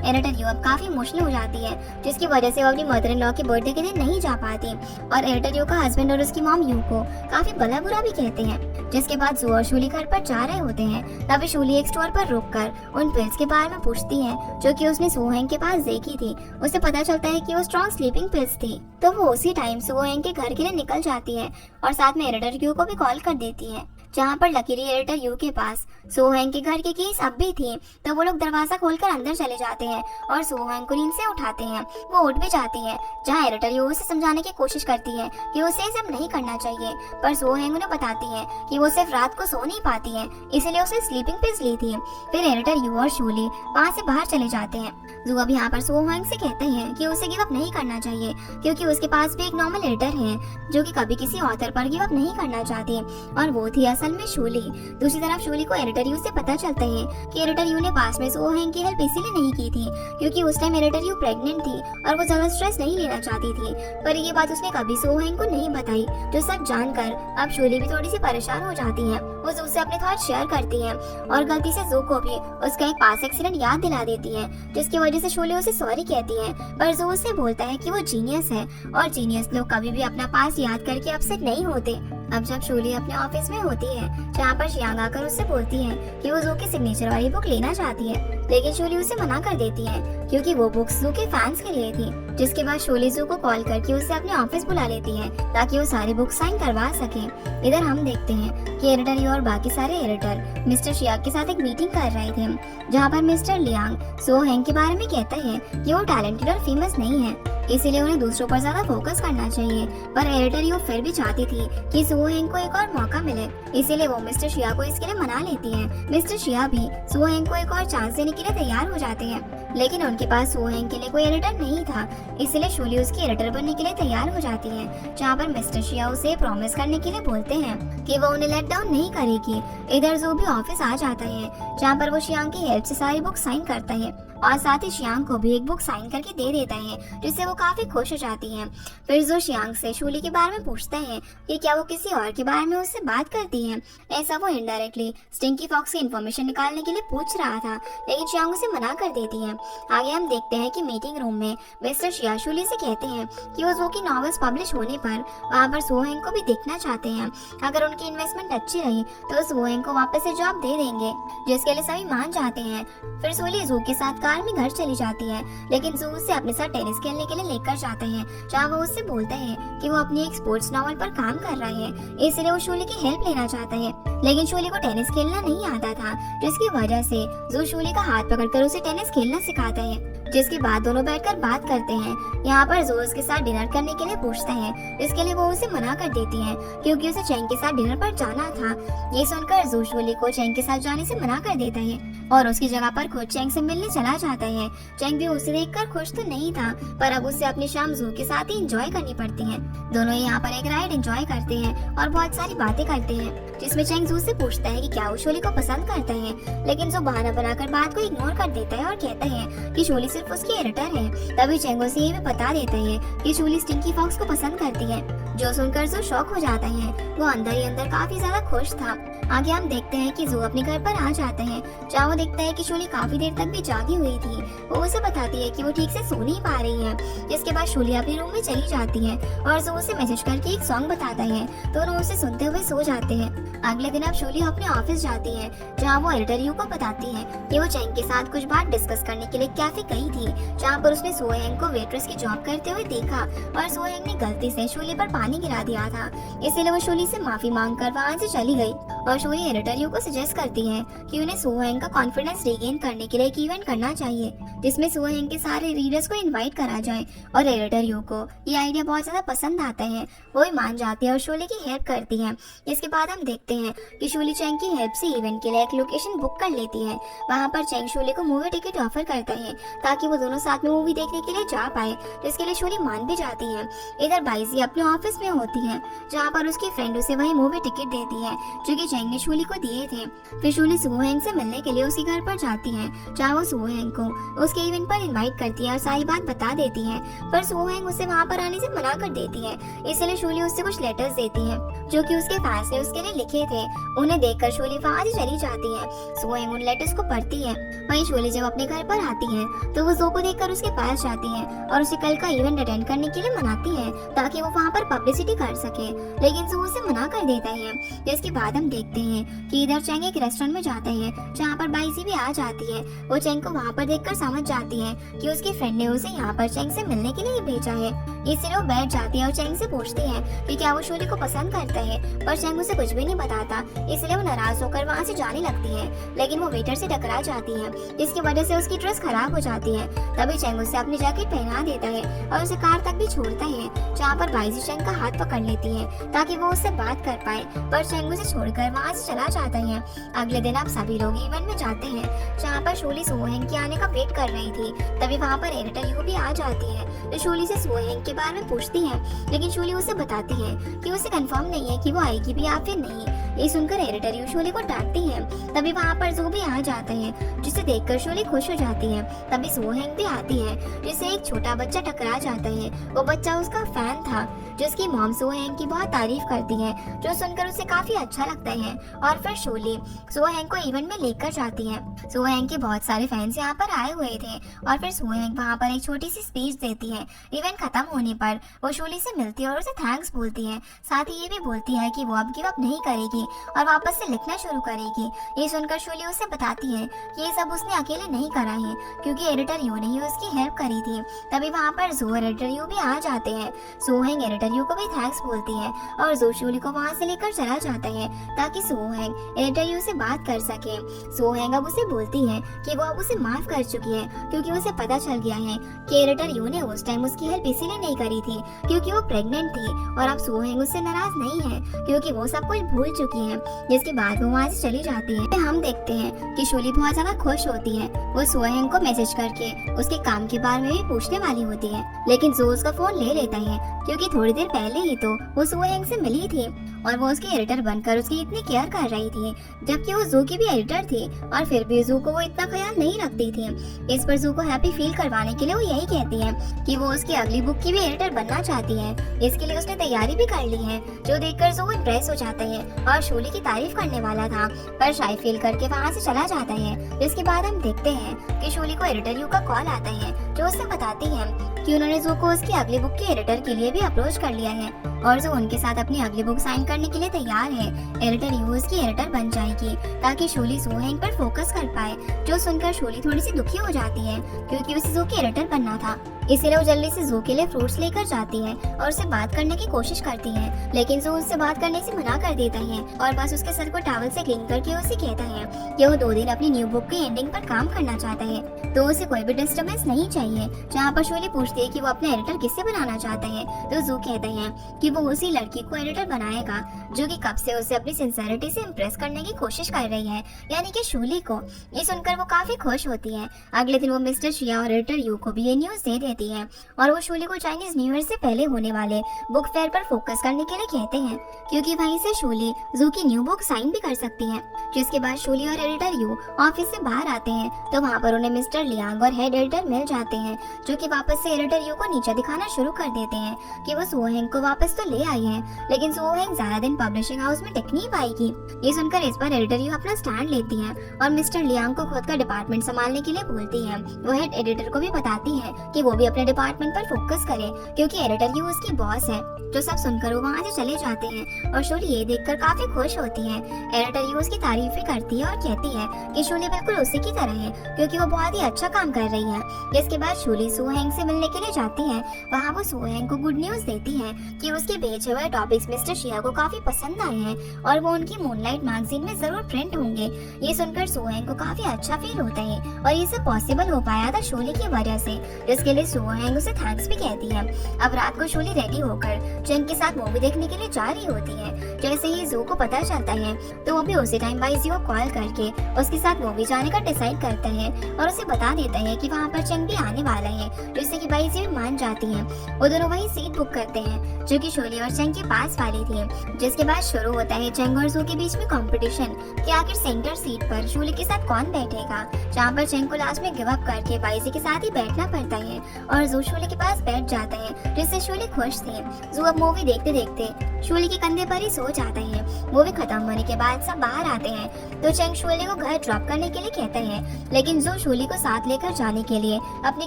एडिटर यू अब काफी इमोशनल हो जाती है, जिसकी वजह से वो अपनी मदर इन लॉ के बर्थडे के दिन नहीं जा पाती और एडिटर यू का हस्बैंड और उसकी मॉम यू को काफी भला बुरा भी कहते हैं। जिसके बाद जू और शूली घर पर जा रहे होते हैं, तभी शूली एक स्टोर पर रुककर उन पिल्स के बारे में पूछती है जो कि उसने सो हेंग के पास देखी थी। उसे पता चलता है कि वो स्ट्रॉन्ग स्लीपिंग पिल्स थी, तो वो उसी टाइम सो हेंग के घर के लिए निकल जाती है और साथ में एडिटर यू को भी कॉल कर देती है। जहाँ पर लकीली एडिटर यू के पास सो हेंग के घर की कीज अब भी थी, तो वो लोग दरवाजा खोलकर अंदर चले जाते हैं और सो हेंग को नींद से उठाते हैं। वो उठ भी जाती है, जहाँ एडिटर यू उसे समझाने की कोशिश करती है कि उसे ये सब नहीं करना चाहिए, पर सो हेंग उन्हें बताती है कि वो सिर्फ रात को सो नहीं पाती है, इसलिए उसे स्लीपिंग पिल्स ली थी। फिर एडिटर यू और शूली वहाँ से बाहर चले जाते हैं। जू अब यहाँ पर सो हेंग से कहते हैं कि उसे गिव अप नहीं करना चाहिए, क्योंकि उसके पास भी एक नॉर्मल एडिटर है जो कि कभी किसी ऑथर पर गिव अप नहीं करना चाहती, और वो थी असल में शूली। दूसरी तरफ शूली को एडिटर यू से पता चलता है कि एडिटर यू ने पास में सो हेंग की हेल्प इसीलिए नहीं की थी क्योंकि उस टाइम एडिटर यू प्रेग्नेंट थी और वो ज्यादा स्ट्रेस नहीं लेना चाहती थी, पर ये बात उसने कभी सो हेंग को नहीं बताई। जो सब जानकर अब शूली भी थोड़ी सी परेशान हो जाती है। वो जू से अपने थॉट शेयर करती है और गलती से जू को भी उसका एक पास एक्सीडेंट याद दिला देती है, जिसकी वजह से शूली उसे सॉरी कहती है, पर जू उससे बोलता है कि वो जीनियस है और जीनियस लोग कभी भी अपना पास याद करके अपसेट नहीं होते। अब जब शूली अपने ऑफिस में होती है, जहाँ पर शियांग आकर उससे बोलती है कि वो जू की सिग्नेचर वाली बुक लेना चाहती है, लेकिन शूली उसे मना कर देती है क्योंकि वो बुक जू के फैंस के लिए थी। जिसके बाद शूली जू को कॉल करके उसे अपने ऑफिस बुला लेती है ताकि वो सारी बुक साइन करवा सके। इधर हम देखते हैं कि एडिटर यू और बाकी सारे एडिटर मिस्टर शियांग के साथ एक मीटिंग कर रहे थे, जहाँ पर मिस्टर लियांग सो हेंग के बारे में कहता है कि वो टैलेंटेड और फेमस नहीं है, इसीलिए उन्हें दूसरों पर ज्यादा फोकस करना चाहिए। पर एडिटर यू फिर भी चाहती थी कि सो हेंग को एक और मौका मिले, इसीलिए वो मिस्टर शिया को इसके लिए मना लेती है। मिस्टर शिया भी सो हेंग को एक और चांस देने के लिए तैयार हो जाते हैं, लेकिन उनके पास सो हेंग के लिए कोई एडिटर नहीं था, इसलिए शूली उसकी एडिटर बनने के लिए तैयार हो जाती है। जहाँ पर मिस्टर शिया उसे प्रॉमिस करने के लिए बोलते हैं कि वो उन्हें लेट डाउन नहीं करेगी। इधर जो भी ऑफिस आ जाता है, जहाँ पर वो शियांग की हेल्प से सारी बुक साइन करता है और साथ ही शियांग को भी एक बुक साइन करके दे देता है, जिससे वो काफी खुश हो जाती है। फिर जो शियांग से शूली के बारे में पूछता है कि क्या वो किसी और के बारे में उससे बात करती है। ऐसा वो इनडायरेक्टली स्टिंकी फॉक्स की इन्फॉर्मेशन निकालने के लिए पूछ रहा था, लेकिन शियांग उसे मना कर देती है। आगे हम देखते हैं कि मीटिंग रूम में मिस्टर शिया शूली से कहते हैं कि वो जो की नॉवेल्स पब्लिश होने पर वहाँ पर सो हैंग को भी देखना चाहते हैं। अगर उनकी इन्वेस्टमेंट अच्छी रही तो सो हैंग को वापस से जॉब दे देंगे, जिसके लिए सभी मान जाते हैं। फिर शूली जू के साथ कार में घर चली जाती है, लेकिन जू उसे अपने साथ टेनिस खेलने के लिए लेकर जाता है, जहाँ वो उससे बोलता है कि वो अपनी एक स्पोर्ट्स नॉवल पर काम कर रहा है, इसलिए वो शूली की हेल्प लेना चाहता है। लेकिन शूली को टेनिस खेलना नहीं आता था, जिसकी वजह से जू शूली का हाथ पकड़कर उसे टेनिस खेलना सिखाता है। जिसके बाद दोनों बैठकर बात करते हैं। यहाँ पर जो उसके साथ डिनर करने के लिए पूछता है, जिसके लिए वो उसे मना कर देती है क्योंकि उसे चैंग के साथ डिनर पर जाना था। ये सुनकर जू शूली को चैंग के साथ जाने से मना कर देता है और उसकी जगह पर खुद चैंग से मिलने चला जाता है। चैंग भी उसे देखकर खुश तो नहीं था, पर अब उसे अपनी शाम जू के साथ ही एंजॉय करनी पड़ती है। दोनों यहाँ पर एक राइड एंजॉय करते हैं और बहुत सारी बातें करते हैं, जिसमें चैंग जू से पूछता है कि क्या वो शूली को पसंद करता है, लेकिन जो बहाना बनाकर बात को इग्नोर कर देता है और कहता है कि शूली सिर्फ उसकी एडिटर है। तभी चैंग उसे ये भी बता देता है कि शूली स्टिंकी फॉक्स को पसंद करती है। जो सुनकर जो शॉक हो जाता है, वो अंदर ही अंदर काफी ज्यादा खुश था। आगे हम देखते हैं कि जू अपने घर पर आ जाते हैं, जहाँ वो देखता है कि शूली काफी देर तक भी जागी हुई थी। वो उसे बताती है कि वो ठीक से सो नहीं पा रही है, जिसके बाद शूली अपने रूम में चली जाती है और जू उसे मैसेज करके एक सॉन्ग बताता है। दोनों उसे सुनते हुए सो जाते हैं। अगले दिन अब शूली अपने ऑफिस जाती है, जहाँ वो एडिटर यू को बताती है कि वो चैंग के साथ कुछ बात डिस्कस करने के लिए कैफे गई थी, जहाँ पर उसने सो हैंग को वेट्रेस की जॉब करते हुए देखा और सो हैंग ने गलती से शूली पर पानी गिरा दिया था, इसीलिए वो शूली से माफी मांगकर वहाँ से चली गई। और शूली एडिटर यू को सजेस्ट करती है कि उन्हें सो हैंग का कॉन्फिडेंस रिगेन करने के लिए एक इवेंट करना चाहिए, जिसमें सो हैंग के सारे रीडर्स को इनवाइट करा जाए। और एडिटर यू को ये आइडिया बहुत ज्यादा पसंद आता है, वो भी मान जाती है और शूली की हेल्प करती है। इसके बाद हम देखते हैं कि शूली चैंग की हेल्प से इवेंट के लिए एक लोकेशन बुक कर लेती है। वहाँ पर चैंग शूली को मूवी टिकट ऑफर करता है ताकि वो दोनों साथ में मूवी देखने के लिए जा पाए, जिसके लिए शूली मान भी जाती है। इधर बाइजी अपने ऑफिस में होती है, जहाँ पर उसकी फ्रेंड उसे वही मूवी टिकट देती है जो कि चैंग ने शूली को दिए थे। फिर शूली सो हैंग से मिलने के लिए उसके घर पर जाती है, जहाँ वो सो हैंग को उसके इवेंट पर इनवाइट करती है और सारी बात बता देती है, पर सो हैंग उसे वहाँ पर आने से मना कर देती है। इसलिए शूली उससे कुछ लेटर्स देती है जो कि उसके फैंस ने उसके लिए लिखे थे। उन्हें देखकर शूली वहाँ से चली जाती है। सो हैंग उन लेटर्स को पढ़ती है। वहीं शूली जब अपने घर पर आती है तो वो जो को देखकर उसके पास जाती है और उसे कल का इवेंट अटेंड करने के लिए मनाती है ताकि वो वहाँ पर पब्लिसिटी कर सके, लेकिन जो उसे मना कर देता है। जिसके बाद हम देखते हैं कि इधर चैंग एक रेस्टोरेंट में जाता है, जहाँ पर बाइजी भी आ जाती है। वो चैंग को वहाँ पर देखकर समझ जाती है कि उसकी फ्रेंड ने उसे यहाँ पर चैंग से मिलने के लिए भेजा है, इसलिए वो बैठ जाती है और चैंग से पूछती है कि क्या वो शूली को पसंद करता है, पर चैंग उसे कुछ भी नहीं बताता, इसलिए वो नाराज होकर वहाँ से जाने लगती है। लेकिन वो वेटर से टकरा जाती है, जिसकी वजह से उसकी ड्रेस खराब हो जाती है। तभी चैंग उसे अपनी जैकेट पहना देता है और उसे कार तक भी छोड़ता है, जहाँ पर बाइजी चैंग का हाथ पकड़ लेती है ताकि वो उससे बात कर पाए, पर चैंग उसे छोड़कर वहाँ से चला जाता है। अगले दिन आप सभी लोग इवेंट में जाते हैं, जहाँ पर शूली सो हैंग के आने का वेट कर रही थी। तभी वहाँ पर एडिटर यू भी आ जाती है, तो शूली से सो हैंग के बारे में पूछती है, लेकिन शूली उसे बताती है कि उसे कंफर्म नहीं है कि वो आएगी भी या फिर नहीं। ये सुनकर एडिटर यू शूली को डांटती है। तभी वहाँ पर जो भी आ जाता है, जिसे देखकर शूली खुश हो जाती है। तभी सो हैंग भी आती है, जिससे एक छोटा बच्चा टकरा जाता है। वो बच्चा उसका फैन था, जिसकी मॉम सो हैंग की बहुत तारीफ करती है, जो सुनकर उसे काफी अच्छा लगता है। और फिर शूली सो हैंग को इवेंट में लेकर जाती है। सो हैंग के बहुत सारे फैंस यहाँ पर आए हुए थे और फिर सो हैंग वहाँ पर एक छोटी सी स्पीच देती है। इवेंट खत्म होने पर वो शूली से मिलती है और उसे थैंक्स बोलती है। साथ ही ये भी बोलती है कि वो अब गिव अप नहीं करेगी और वापस से लिखना शुरू करेगी। ये सुनकर शूली उसे बताती है कि ये सब उसने अकेले नहीं करा है, क्योंकि एडिटर यू ने ही उसकी हेल्प करी थी। तभी वहाँ पर जो एडिटर यू भी आ जाते हैं। सो हैंग एडिटर यू को भी थैंक्स बोलती है और जो शूली को वहाँ से लेकर चला जाता है ताकि सो हैंग एडिटर यू से बात कर सके। सो हैंग अब उसे बोलती है कि वो अब उसे माफ कर चुकी है, क्योंकि उसे पता चल गया है कि एडिटर यू ने उस टाइम उसकी हेल्प इसीलिए नहीं करी थी क्योंकि वो प्रेग्नेंट थी। और अब सो हैंग उससे नाराज नहीं है, क्योंकि वो सब कुछ भूल चुकी है। जिसके बाद वो वहाँ से चली जाती है। हम देखते हैं कि शूली बहुत ज्यादा खुश होती है। वो सो हैंग को मैसेज करके उसके काम के बारे में भी पूछने वाली होती है, लेकिन जो उसका फोन ले लेता है, क्योंकि थोड़ी देर पहले ही तो वो सो हैंग से मिली थी और वो उसकी एडिटर बनकर उसकी इतनी केयर कर रही थी, जबकि वो जो की भी एडिटर थी। और फिर भी जू को वो इतना ख्याल नहीं रखती थी। इस पर जू को हैप्पी फील करवाने के लिए वो यही कहती है कि वो उसकी अगली बुक की भी एडिटर बनना चाहती है। इसके लिए उसने तैयारी भी कर ली है, जो देखकर जू इम्प्रेस हो जाता है और शोली की तारीफ करने वाला था, पर शाय फील करके वहाँ से चला जाता है। इसके बाद हम देखते हैं कि शोली को एडिटर यू का कॉल आता है, जो उसे बताती है कि उन्होंने जू को उसकी अगली बुक के एडिटर के लिए भी अप्रोच कर लिया है और जो उनके साथ अपनी अगली बुक साइन करने के लिए तैयार है। एडिटर यू उसकी एडिटर बन जाएगी ताकि शोली सो हैंग पर फोकस कर पाए, जो सुनकर शोली थोड़ी सी दुखी हो जाती है क्योंकि उसे जू की एडिटर बनना था। इसीलिए वो जल्दी से जू के लिए फ्रूट्स लेकर जाती है और उससे बात करने की कोशिश करती है, लेकिन जू उससे बात करने से मना कर देता है और बस उसके सर को टॉवल से क्लीन करके उसे कहता है कि वो 2 दिन अपनी न्यू बुक की एंडिंग पर काम करना चाहता है, तो उसे कोई भी डिस्टर्बेंस नहीं चाहिए। जहाँ पर शोली पूछती है कि वो अपना एडिटर किससे बनाना चाहता है, तो जू कहता है कि वो उसी लड़की को एडिटर बनाएगा जो कि कब से उसे अपनी सिंसेरिटी से इम्प्रेस करने की कोशिश कर रही है, यानी कि शोली को। ये सुनकर वो काफी खुश होती है। अगले दिन वो मिस्टर शिया और एडिटर यू को भी ये न्यूज दे देती है और वो शोली को चाइनीज न्यू ईयर से पहले होने वाले बुक फेयर पर फोकस करने के लिए कहते हैं, क्योंकि वहीं से शोली जू की न्यू बुक साइन भी कर सकती है। जिसके बाद शोली और एडिटर यू ऑफिस से बाहर आते हैं, तो वहाँ पर उन्हें मिस्टर लियांग और हेड एडिटर मिल जाते हैं, जो कि वापस से एडिटर यू को नीचे दिखाना शुरू कर देते हैं कि वो सो हैंग को वापस तो ले आई है, लेकिन सो हैंग ज्यादा दिन पब्लिशिंग हाउस में टिक नहीं पाएगी। ये सुनकर इस पर एडिटर यू अपना स्टैंड लेती है और मिस्टर लियांग को खुद का डिपार्टमेंट संभालने के लिए बोलती है। वो हेड एडिटर को भी बताती है कि वो भी अपने डिपार्टमेंट पर फोकस करे, क्योंकि एडिटर यू उसकी बॉस है। जो सब सुनकर वो वहाँ से चले जाते हैं और शोली ये देखकर काफी खुश होती है। एडिटर यू उसकी तारीफ भी करती है और कहती है कि शोली बिल्कुल उसी की तरह है, क्योंकि वो बहुत ही अच्छा काम कर रही है। इसके बाद शोली सो हैंग से मिलने के लिए जाती है। वहाँ वो सो हैंग को गुड न्यूज देती है कि उसके भेजे हुए टॉपिक्स मिस्टर शिया को काफी पसंद आए हैं और वो उनकी मूनलाइट मैगजीन में जरूर प्रिंट होंगे। ये सुनकर सो हैंग को काफी अच्छा फील होता है और ये सब पॉसिबल हो पाया था शोली की वजह से, जिसके लिए सो हैंग उसे थैंक्स भी कहती है। अब रात को शोली रेडी होकर चेंग के साथ मूवी देखने के लिए जा रही होती है। जैसे ही जू को पता चलता है तो वो भी उसी टाइम बाइजी को कॉल करके उसके साथ मूवी जाने का डिसाइड करता है और उसे बता देता है कि वहाँ पर चेंग भी आने वाला है, जिससे कि बाइजी भी मान जाती है। वो दोनों वही सीट बुक करते हैं जो कि शोली और चेंग के पास वाली थी। जिसके बाद शुरू होता है चेंग और जू के बीच में कंपटीशन कि आखिर सेंटर सीट पर शोली के साथ कौन बैठेगा, जहाँ पर चेंग को लास्ट में गिव अप करके बाइजी के साथ ही बैठना पड़ता है और जू शोली के पास बैठ जाता है, जिससे शोली खुश थी। जू अब मूवी देखते देखते शोली के कंधे पर ही सो जाता है। मूवी खत्म होने के बाद सब बाहर आते हैं तो चेंग शोली को घर ड्रॉप करने के लिए कहता है, लेकिन जू शोली को साथ लेकर जाने के लिए अपनी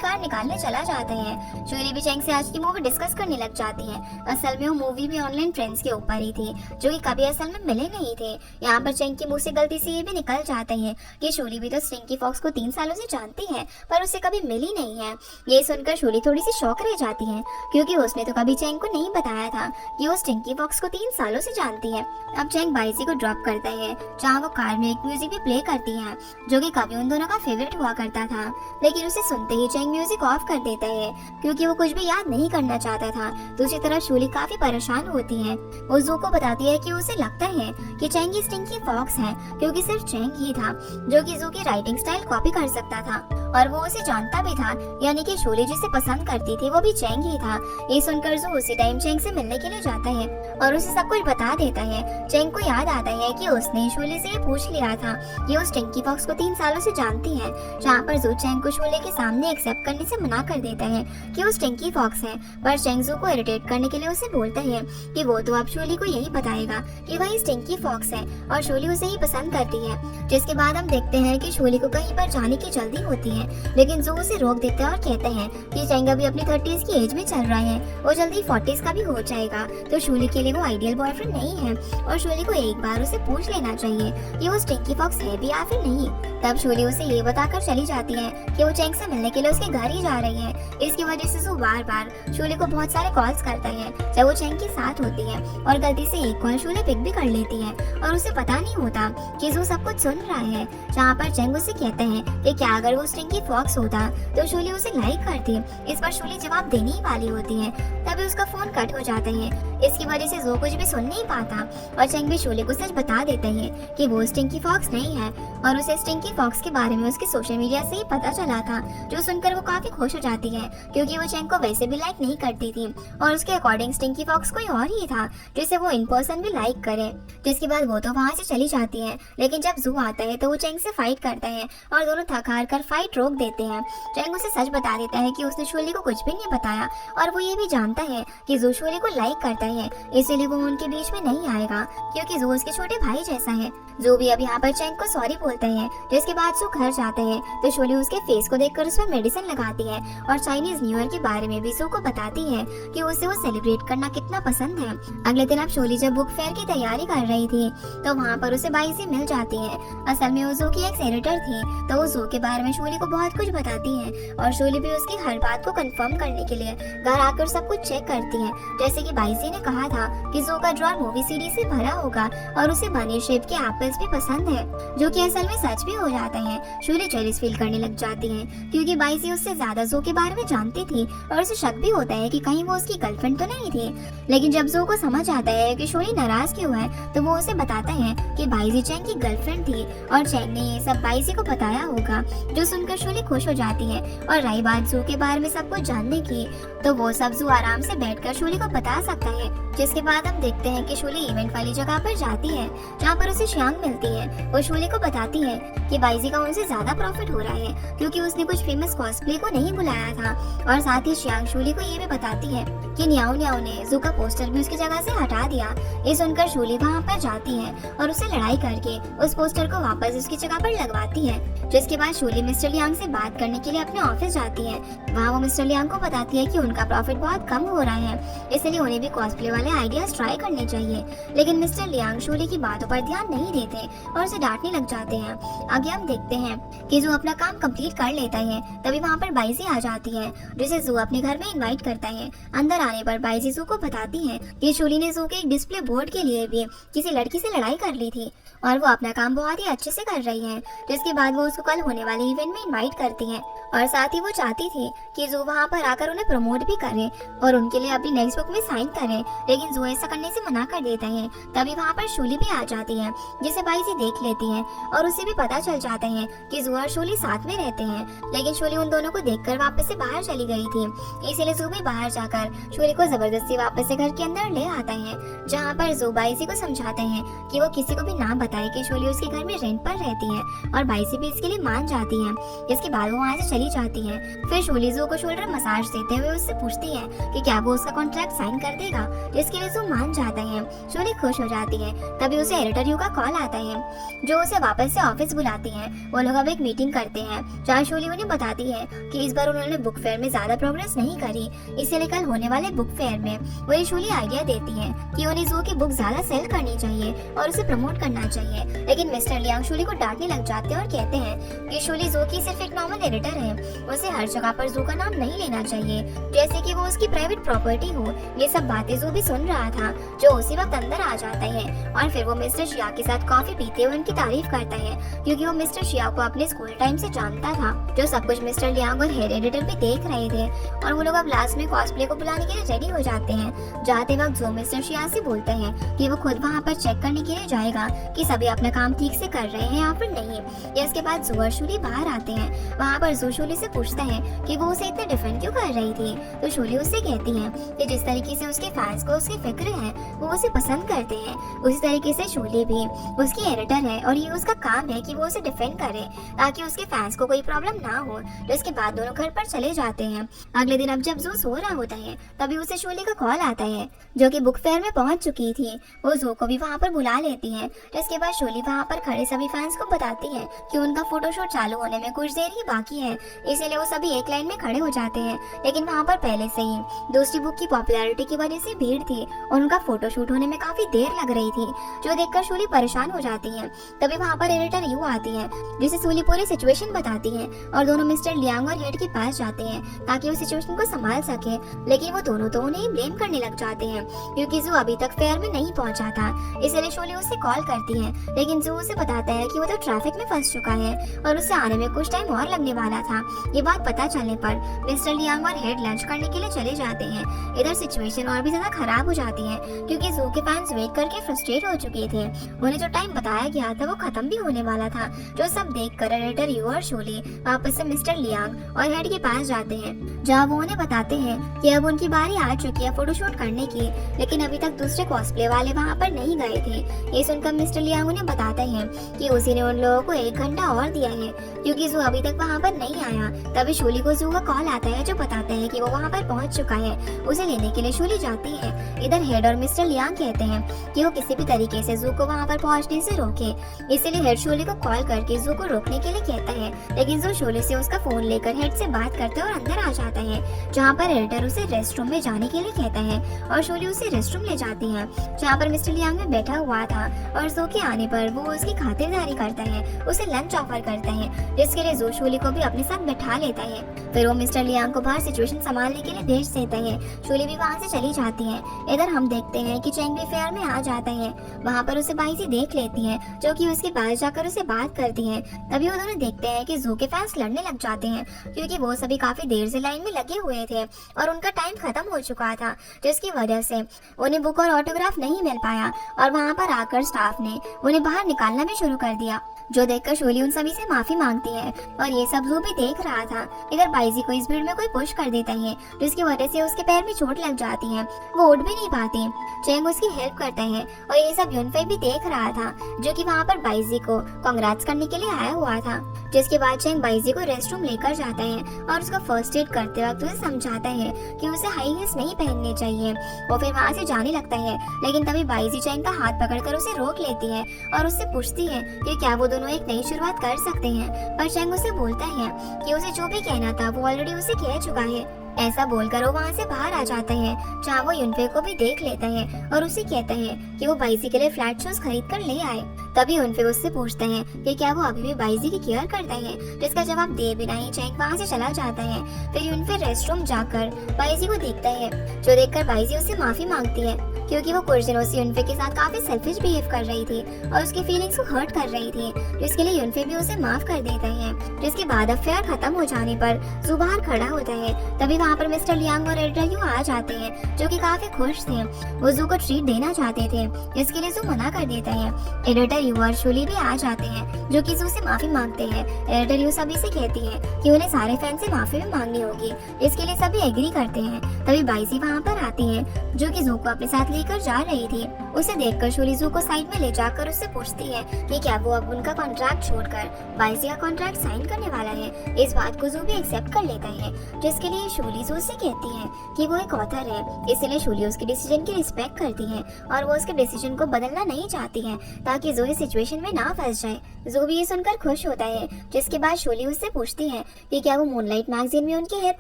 कार निकालने चला जाता है। शोली भी चेंग से आज की मूवी डिस्कस करने लग जाती है। असल में वो मूवी भी ऑनलाइन फ्रेंड्स के ऊपर ही थी, जो कि कभी असल में मिले नहीं थे। यहाँ पर चेंग के मुंह से गलती से ये भी निकल जाता है कि शोली भी तो स्टिंकी फॉक्स को 3 सालों से जानती है, पर उसे कभी मिली नहीं है। ये सुनकर शोली थोड़ी सी शॉक रह जाती है, क्योंकि उसने तो कभी चेंग को नहीं बताया था कि वो स्टिंकी फॉक्स को 3 सालों से जानती है। अब चेंग बाइजी को ड्रॉप करता है, जहाँ वो कार में एक म्यूजिक भी प्ले करती है, जो कि कभी उन दोनों का फेवरेट हुआ करता था। लेकिन उसे सुनते ही चेंग म्यूजिक ऑफ कर देता है, क्योंकि वो कुछ भी याद नहीं करना चाहता था। दूसरी तरफ शोली काफी परेशान होती है। वो जू को बताती है कि उसे लगता है कि चेंग ही स्टिंकी फॉक्स है, क्योंकि सिर्फ चेंग ही था जो कि जू की राइटिंग स्टाइल कॉपी कर सकता था और वो उसे जानता भी था, यानी कि शोली जिसे पसंद करती थी वो भी चेंग ही था। ये सुनकर जू उसी टाइम चेंग से मिलने के लिए जाता है और उसे सब कुछ बता देता है। चेंग को याद आता है कि उसने शोले से ये पूछ लिया था कि वो स्टिंकी फॉक्स को 3 सालों से जानती है, जहाँ पर जू चेंग को शोले के सामने एक्सेप्ट करने से मना कर देता है कि वो स्टिंकी फॉक्स है। पर चेंग जू को इरिटेट करने के लिए उसे बोलता है कि वो तो अब शोली को यही बताएगा कि वही स्टिंकी फॉक्स है और शोली उसे ही पसंद करती है। जिसके बाद हम देखते हैं कि शोली को कहीं पर जाने की जल्दी होती है, लेकिन जू उसे रोक देते हैं और कहते हैं कि चेंग अभी अपनी 30s की एज में चल रहा है, वो जल्दी 40s का भी हो जाएगा, तो शोली के लिए वो आइडियल बॉयफ्रेंड नहीं है और शोली को एक बार उसे पूछ लेना चाहिए कि वो स्टिंकी फॉक्स है भी या फिर नहीं। तब शोली उसे ये बताकर चली जाती है कि वो चेंग से मिलने के लिए उसके घर ही जा रही है। इसकी वजह से जू बार बार शोली को बहुत सारे कॉल्स करता है जब वो चेंग के साथ होती है, और गलती से एक कॉल शोली पिक भी कर लेती है और उसे पता नहीं होता कि जू सब कुछ सुन रहा है। जहाँ पर चेंग उसे कहते हैं कि क्या अगर वो स्टिंकी फॉक्स होता तो शोली उसे लाइक करती। इस पर शोली जवाब देने ही वाली होती है, तभी उसका फोन कट हो जाता है। इसकी वजह से जू कुछ भी सुन नहीं पाता और चेंग भी शोली को सच बता देते हैं कि वो स्टिंकी फॉक्स नहीं है और उसे स्टिंकी फॉक्स के बारे में उसके सोशल मीडिया से ही पता चला था। जो सुनकर सुनकर वो काफी खुश हो जाती है क्योंकि वो चैंग को वैसे भी लाइक नहीं करती थी और उसके अकॉर्डिंग स्टिंकी फॉक्स कोई और ही था जिसे वो इन पर्सन भी लाइक करे। जिसके बाद वो तो वहाँ से चली जाती है, लेकिन जब जू आता है तो वो चैंग से फाइट करता है और दोनों थक हार कर फाइट रोक देते हैं। चैंग उसे सच बता देता है कि उसने शोली को कुछ भी नहीं बताया और वो ये भी जानता है कि जू शोली को लाइक करता है, इसीलिए वो उनके बीच में नहीं आएगा क्योंकि जू उसके छोटे भाई जैसा है। जू भी अब यहाँ पर चैंग को सॉरी बोलता है। जिसके बाद जू घर जाते हैं तो शोली उसके फेस को देखकर उस पर मेडिसिन लगाती है और चाइनीज न्यू ईयर के बारे में भी जू को बताती है कि उसे वो सेलिब्रेट करना कितना पसंद है। अगले दिन अब शोली जब बुक फेयर की तैयारी कर रही थी तो वहाँ पर उसे बाइसी मिल जाती है। असल में वो जू की एक सेनेटर थी, तो वो जू के बारे में शोली को बहुत कुछ बताती है और शोली भी उसकी हर बात को कंफर्म करने के लिए घर आकर सब कुछ चेक करती है। जैसे कि बाइसी ने कहा था कि जू का ड्रॉर मूवी सीडी से भरा होगा और उसे बनी शेप के एप्पल्स भी पसंद है, जो कि असल में सच भी हो जाता है। शोली जेलिस फील करने लग जाती है क्योंकि बाइसी उससे ज्यादा जू के बारे में जानती थी और उसे शक भी होता है कि कहीं वो उसकी गर्लफ्रेंड तो नहीं थी। लेकिन जब जू को समझ आता है कि शोली नाराज क्यों है तो वो उसे बताता है कि बाइसी चैंग की गर्लफ्रेंड थी और चैंग ने ये सब बाइसी को बताया होगा, जो सुनकर शोली खुश हो जाती है। और रही बात जू के बारे में सब कुछ जानने की तो वो सब जू आराम से बैठकर शोली को बता सकता है। जिसके बाद हम देखते हैं कि शोली इवेंट वाली जगह पर जाती है जहाँ पर उसे श्यांग मिलती है। वो शोली को बताती है कि बाइसी का उनसे ज्यादा प्रॉफिट हो रहा है क्योंकि उसने कुछ फेमस कॉस्प्ले को नहीं बुलाया था। और साथ ही श्यांग शोली को ये भी बताती है कि न्याओ न्याओ ने जू का पोस्टर भी उसकी जगह से हटा दिया। ये सुनकर शोली वहाँ पर जाती है और उसे लड़ाई करके उस पोस्टर को वापस उसकी जगह पर लगवाती है। जिसके बाद शोली मिस्टर लियांग से बात करने के लिए अपने ऑफिस जाती है। वहाँ वो मिस्टर लियांग को बताती है कि उनका प्रॉफिट बहुत कम हो रहा है, इसलिए उन्हें भी कॉस्प्ले वाले आइडियाज ट्राई करने चाहिए। लेकिन मिस्टर लियांग शोली की बातों पर ध्यान नहीं देते और उसे डांटने लग जाते हैं। आगे हम देखते हैं कि जू अपना काम कंप्लीट कर लेता है, तभी वहाँ पर बाइसी आ जाती है जिसे जू अपने घर में इनवाइट करता है। अंदर आने पर बाइसी जू को बताती है कि शोली ने जू के एक डिस्प्ले बोर्ड के लिए भी किसी लड़की से लड़ाई कर ली थी और वो अपना काम बहुत ही अच्छे से कर रही है। जिसके बाद वो उसको कल होने वाले इवेंट में इनवाइट करती है और साथ ही वो चाहती थी कि जू वहाँ पर आकर उन्हें प्रमोट भी करे और उनके लिए अपनी नेक्स्ट बुक में साइन करे, लेकिन जू ऐसा करने से मना कर देता है। तभी वहाँ पर शोली भी आ जाती है जिसे बाइसी देख लेती है और उसे भी पता चल जाता है कि जू और शोली साथ में रहते हैं। लेकिन शोली उन दोनों को देखकर वापस से बाहर चली गई थी, इसीलिए जू भी बाहर जाकर शोली को जबरदस्ती वापस से घर के अंदर ले आता है, जहाँ पर जू बाइसी को समझाते हैं कि वो किसी को भी ना बताए कि शोली उसके घर में रेंट पर रहती है और बाइसी भी इसके लिए मान जाती है। इसके बाद वो वहाँ से चली जाती है। फिर शोली जू को शोल्डर मसाज देते हुए उससे पूछती है कि क्या वो उसका कॉन्ट्रैक्ट साइन कर देगा, जिसके लिए जू मान जाता है। शोली खुश हो जाती है। तभी उसे एडिटर यू का कॉल आता है जो उसे वापस से ऑफिस बुलाती है। वो लोग अब एक मीटिंग करते हैं जहाँ शोली उन्हें बताती है कि इस बार उन्होंने बुक फेयर में ज्यादा प्रोग्रेस नहीं करी, इसीलिए कल होने वाले बुक फेयर में वो ये शोली आइडिया देती है कि उन्हें जू की बुक ज्यादा सेल करनी चाहिए और उसे प्रमोट करना चाहिए। लेकिन मिस्टर लियांग शोली को डांटने लग जाते हैं और कहते हैं कि शोली जू की सिर्फ एक नॉर्मल एडिटर है, उसे हर जगह पर जू का नाम नहीं लेना चाहिए, जैसे कि वो उसकी प्राइवेट प्रॉपर्टी हो। ये सब बातें जू भी सुन रहा था, जो उसी वक्त अंदर आ जाता है और फिर वो मिस्टर शिया के साथ कॉफी पीते हुए उनकी तारीफ करता है क्योंकि वो मिस्टर शिया को अपने स्कूल टाइम से जानता था। जो सब कुछ मिस्टर लियांग और हेड एडिटर भी देख रहे थे और वो लोग अब लास्ट में कॉस्प्ले को बुलाने के लिए रेडी हो जाते हैं। जाते वक्त जो मिस्टर शिया से बोलते हैं कि वो खुद वहाँ पर चेक करने के लिए जाएगा कि सभी अपना काम ठीक से कर रहे हैं या फिर नहीं। इसके बाद जू और शोली बाहर आते हैं। वहाँ पर जू शोली से पूछता है कि वो उसे इतना डिफेंड क्यों कर रही थी, तो शोली उससे कहती है कि जिस तरीके से उसके फैंस को उसकी फिक्र है वो उसे पसंद करते हैं, उसी तरीके से शोली भी उसकी एडिटर है और ये उसका काम है कि वो उसे डिफेंड करे ताकि उसके फैंस को कोई प्रॉब्लम ना हो। तो इसके बाद दोनों घर पर चले जाते हैं। अगले दिन अब जब जू सो रहा होता है तभी उसे शोली का कॉल आता है जो कि बुक फेयर में पहुंच चुकी थी। वो जू को भी वहाँ पर बुला लेती है। इसके बाद शोली वहाँ पर खड़े सभी फैंस को बताती है कि उनका फोटोशूट चालू होने में कुछ देर ही बाकी है, इसीलिए वो सभी एक लाइन में खड़े हो जाते हैं। लेकिन वहाँ पर पहले से ही दूसरी बुक की पॉपुलैरिटी की वजह से भीड़ थी और उनका फोटोशूट होने में काफी देर लग रही थी, जो देखकर शोली परेशान हो जाती है। तभी वहाँ पर एडिटर यू आती है जिसे शोली पूरी सिचुएशन बताती है और दोनों मिस्टर लियांग और हेड के पास जाते हैं ताकि वो सिचुएशन को संभाल सके। लेकिन वो दोनों तो उन्हें ब्लेम करने लग जाते हैं क्योंकि जू अभी तक फेयर में नहीं पहुंचा था, इसलिए शोली उससे कॉल करती है। लेकिन जू उसे बताता है कि वो तो ट्रैफिक में फंस चुका है और उसे आने में कुछ टाइम और लगने वाला था। ये बात पता चलने पर मिस्टर लियांग और हेड लंच करने के लिए चले जाते हैं। इधर सिचुएशन और भी ज्यादा खराब हो जाती है क्योंकि जू के फैंस वेट करके फ्रस्ट्रेट हो चुके थे। उन्हें जो टाइम बताया गया था वो खत्म भी होने वाला था, जो सब देख कर एडिटर यू और शोली वापस से मिस्टर लियांग लियांग और हेड के पास जाते हैं, जहाँ वो उन्हें बताते हैं कि अब उनकी बारी आ चुकी है फोटोशूट करने की, लेकिन अभी तक दूसरे कॉस्प्ले वाले वहाँ पर नहीं गए थे। ये सुनकर मिस्टर लियांग उन्हें बताते हैं कि उसी ने उन लोगों को 1 घंटा और दिया है, क्योंकि जू अभी तक वहाँ पर नहीं आया। तभी शूली को जू का कॉल आता है, जो बताता है कि वो वहाँ पर पहुँच चुका है। उसे लेने के लिए शूली जाती है। इधर हेड और मिस्टर लियांग कहते हैं कि वो किसी भी तरीके से जू को वहाँ पर पहुँचने से रोके, इसीलिए हेड शूली को कॉल करके जू को रोकने के लिए कहता है। लेकिन जू शूली से उसका फोन लेकर हेड से बात करता है और अंदर आ जाता है, जहाँ पर एडिटर उसे रेस्टरूम में जाने के लिए कहता है और शूली उसे रेस्टरूम ले जाती है, जहाँ पर मिस्टर लियांग में बैठा हुआ था। और जू के आने पर वो उसकी खातिरदारी करता है, उसे लंच ऑफर करता है, जिसके लिए जू शूली को भी अपने साथ बैठा लेता है। फिर वो मिस्टर लियांग को बाहर सिचुएशन संभालने के लिए भेज देता है। शूली भी वहाँ से चली जाती है। इधर हम देखते हैं कि चैंग भी फेयर में आ जाता है। वहाँ पर उसे बाइजी देख लेती है, जो कि उसके पास जाकर उसे बात करती है। तभी वो दोनों देखते हैं कि जू के फैंस लड़ने लग जाते हैं, क्योंकि वो सभी काफी देर से लाइन में लगे हुए थे और उनका टाइम खत्म हो चुका था, जिसकी वजह से उन्हें बुक और ऑटोग्राफ नहीं मिल पाया। और वहाँ पर आकर स्टाफ ने उन्हें बाहर निकालना भी शुरू कर दिया, जो देखकर शूली उन सभी से माफी मांगती है। और ये सब जू भी देख रहा था। इधर बाइजी को इस भीड़ में कोई पुश कर देता है, जिसकी वजह से उसके पैर में चोट लग जाती है, वो उठ भी नहीं पाती। चैंग उसकी हेल्प करता है और ये सब यूनफे भी देख रहा था, जो कि वहाँ पर बाइजी को कांग्रेट्स करने के लिए आया हुआ था। जिसके बाद चैंग बाइजी को रेस्टरूम लेकर जाता है और उसका फर्स्ट एड करते वक्त उसे समझाता है कि उसे हाई हील्स नहीं पहनने चाहिए। वो फिर वहाँ से जाने लगता है, लेकिन तभी बाइजी चैंग का हाथ पकड़कर उसे रोक लेती है और उससे पूछती है कि क्या वो दोनों एक नई शुरुआत कर सकते हैं। पर चैंग उसे बोलता है कि उसे जो भी कहना था वो ऑलरेडी उसे कह चुका है। ऐसा बोलकर वो वहाँ से बाहर आ जाता है, जहाँ वो यूनफे को भी देख लेता है और उसे कहता है कि वो बाइजी के लिए फ्लैट शूज खरीद कर ले आए। तभी यूनफे उससे पूछता है कि क्या वो अभी भी बाइजी की केयर करता है, जिसका जवाब दे बिना ही चैंग वहाँ से चला जाता है। फिर यूनफे रेस्टरूम जाकर बाइजी को देखता है, जो देखकर बाइजी उससे माफी मांगती है, क्योंकि वो कुछ दिनों से यूनफे के साथ काफी सेल्फिश बिहेव कर रही थी और उसकी फीलिंग्स को हर्ट कर रही थी, जिसके लिए यूनफे भी उसे माफ कर देता है। जिसके बाद अफेयर खत्म हो जाने पर जू बाहर खड़ा होता है। तभी वहाँ पर मिस्टर लियांग और एडिटर यू आ जाते हैं, जो कि काफी खुश थे। वो जू को ट्रीट देना चाहते थे, जिसके लिए जू मना कर देता है। एडिटर यू और शूली भी आ जाते हैं, जो कि जू से माफी मांगते हैं। एडिटर यू सभी से कहती है कि उन्हें सारे फैन से माफी भी मांगनी होगी, इसके लिए सभी एग्री करते हैं। तभी बाइजी वहाँ पर आती है, जो कि जू को अपने साथ लेकर जा रही थी। उसे देखकर शूली जू को साइड में ले जाकर उससे पूछती है कि क्या वो अब उनका कॉन्ट्रैक्ट छोड़कर बाइजी का कॉन्ट्रैक्ट साइन करने वाला है। इस बात को जू भी एक्सेप्ट कर लेता है, जिसके लिए शूली जू से कहती है कि वो एक ऑथर है, इसलिए शूली उसके डिसीजन की रिस्पेक्ट करती है और वो उसके डिसीजन को बदलना नहीं चाहती है, ताकि जू इस सिचुएशन में ना फंस जाए। जू भी ये सुनकर खुश होता है, जिसके बाद शूली उससे पूछती है कि क्या वो मूनलाइट मैगजीन में उनकी हेल्प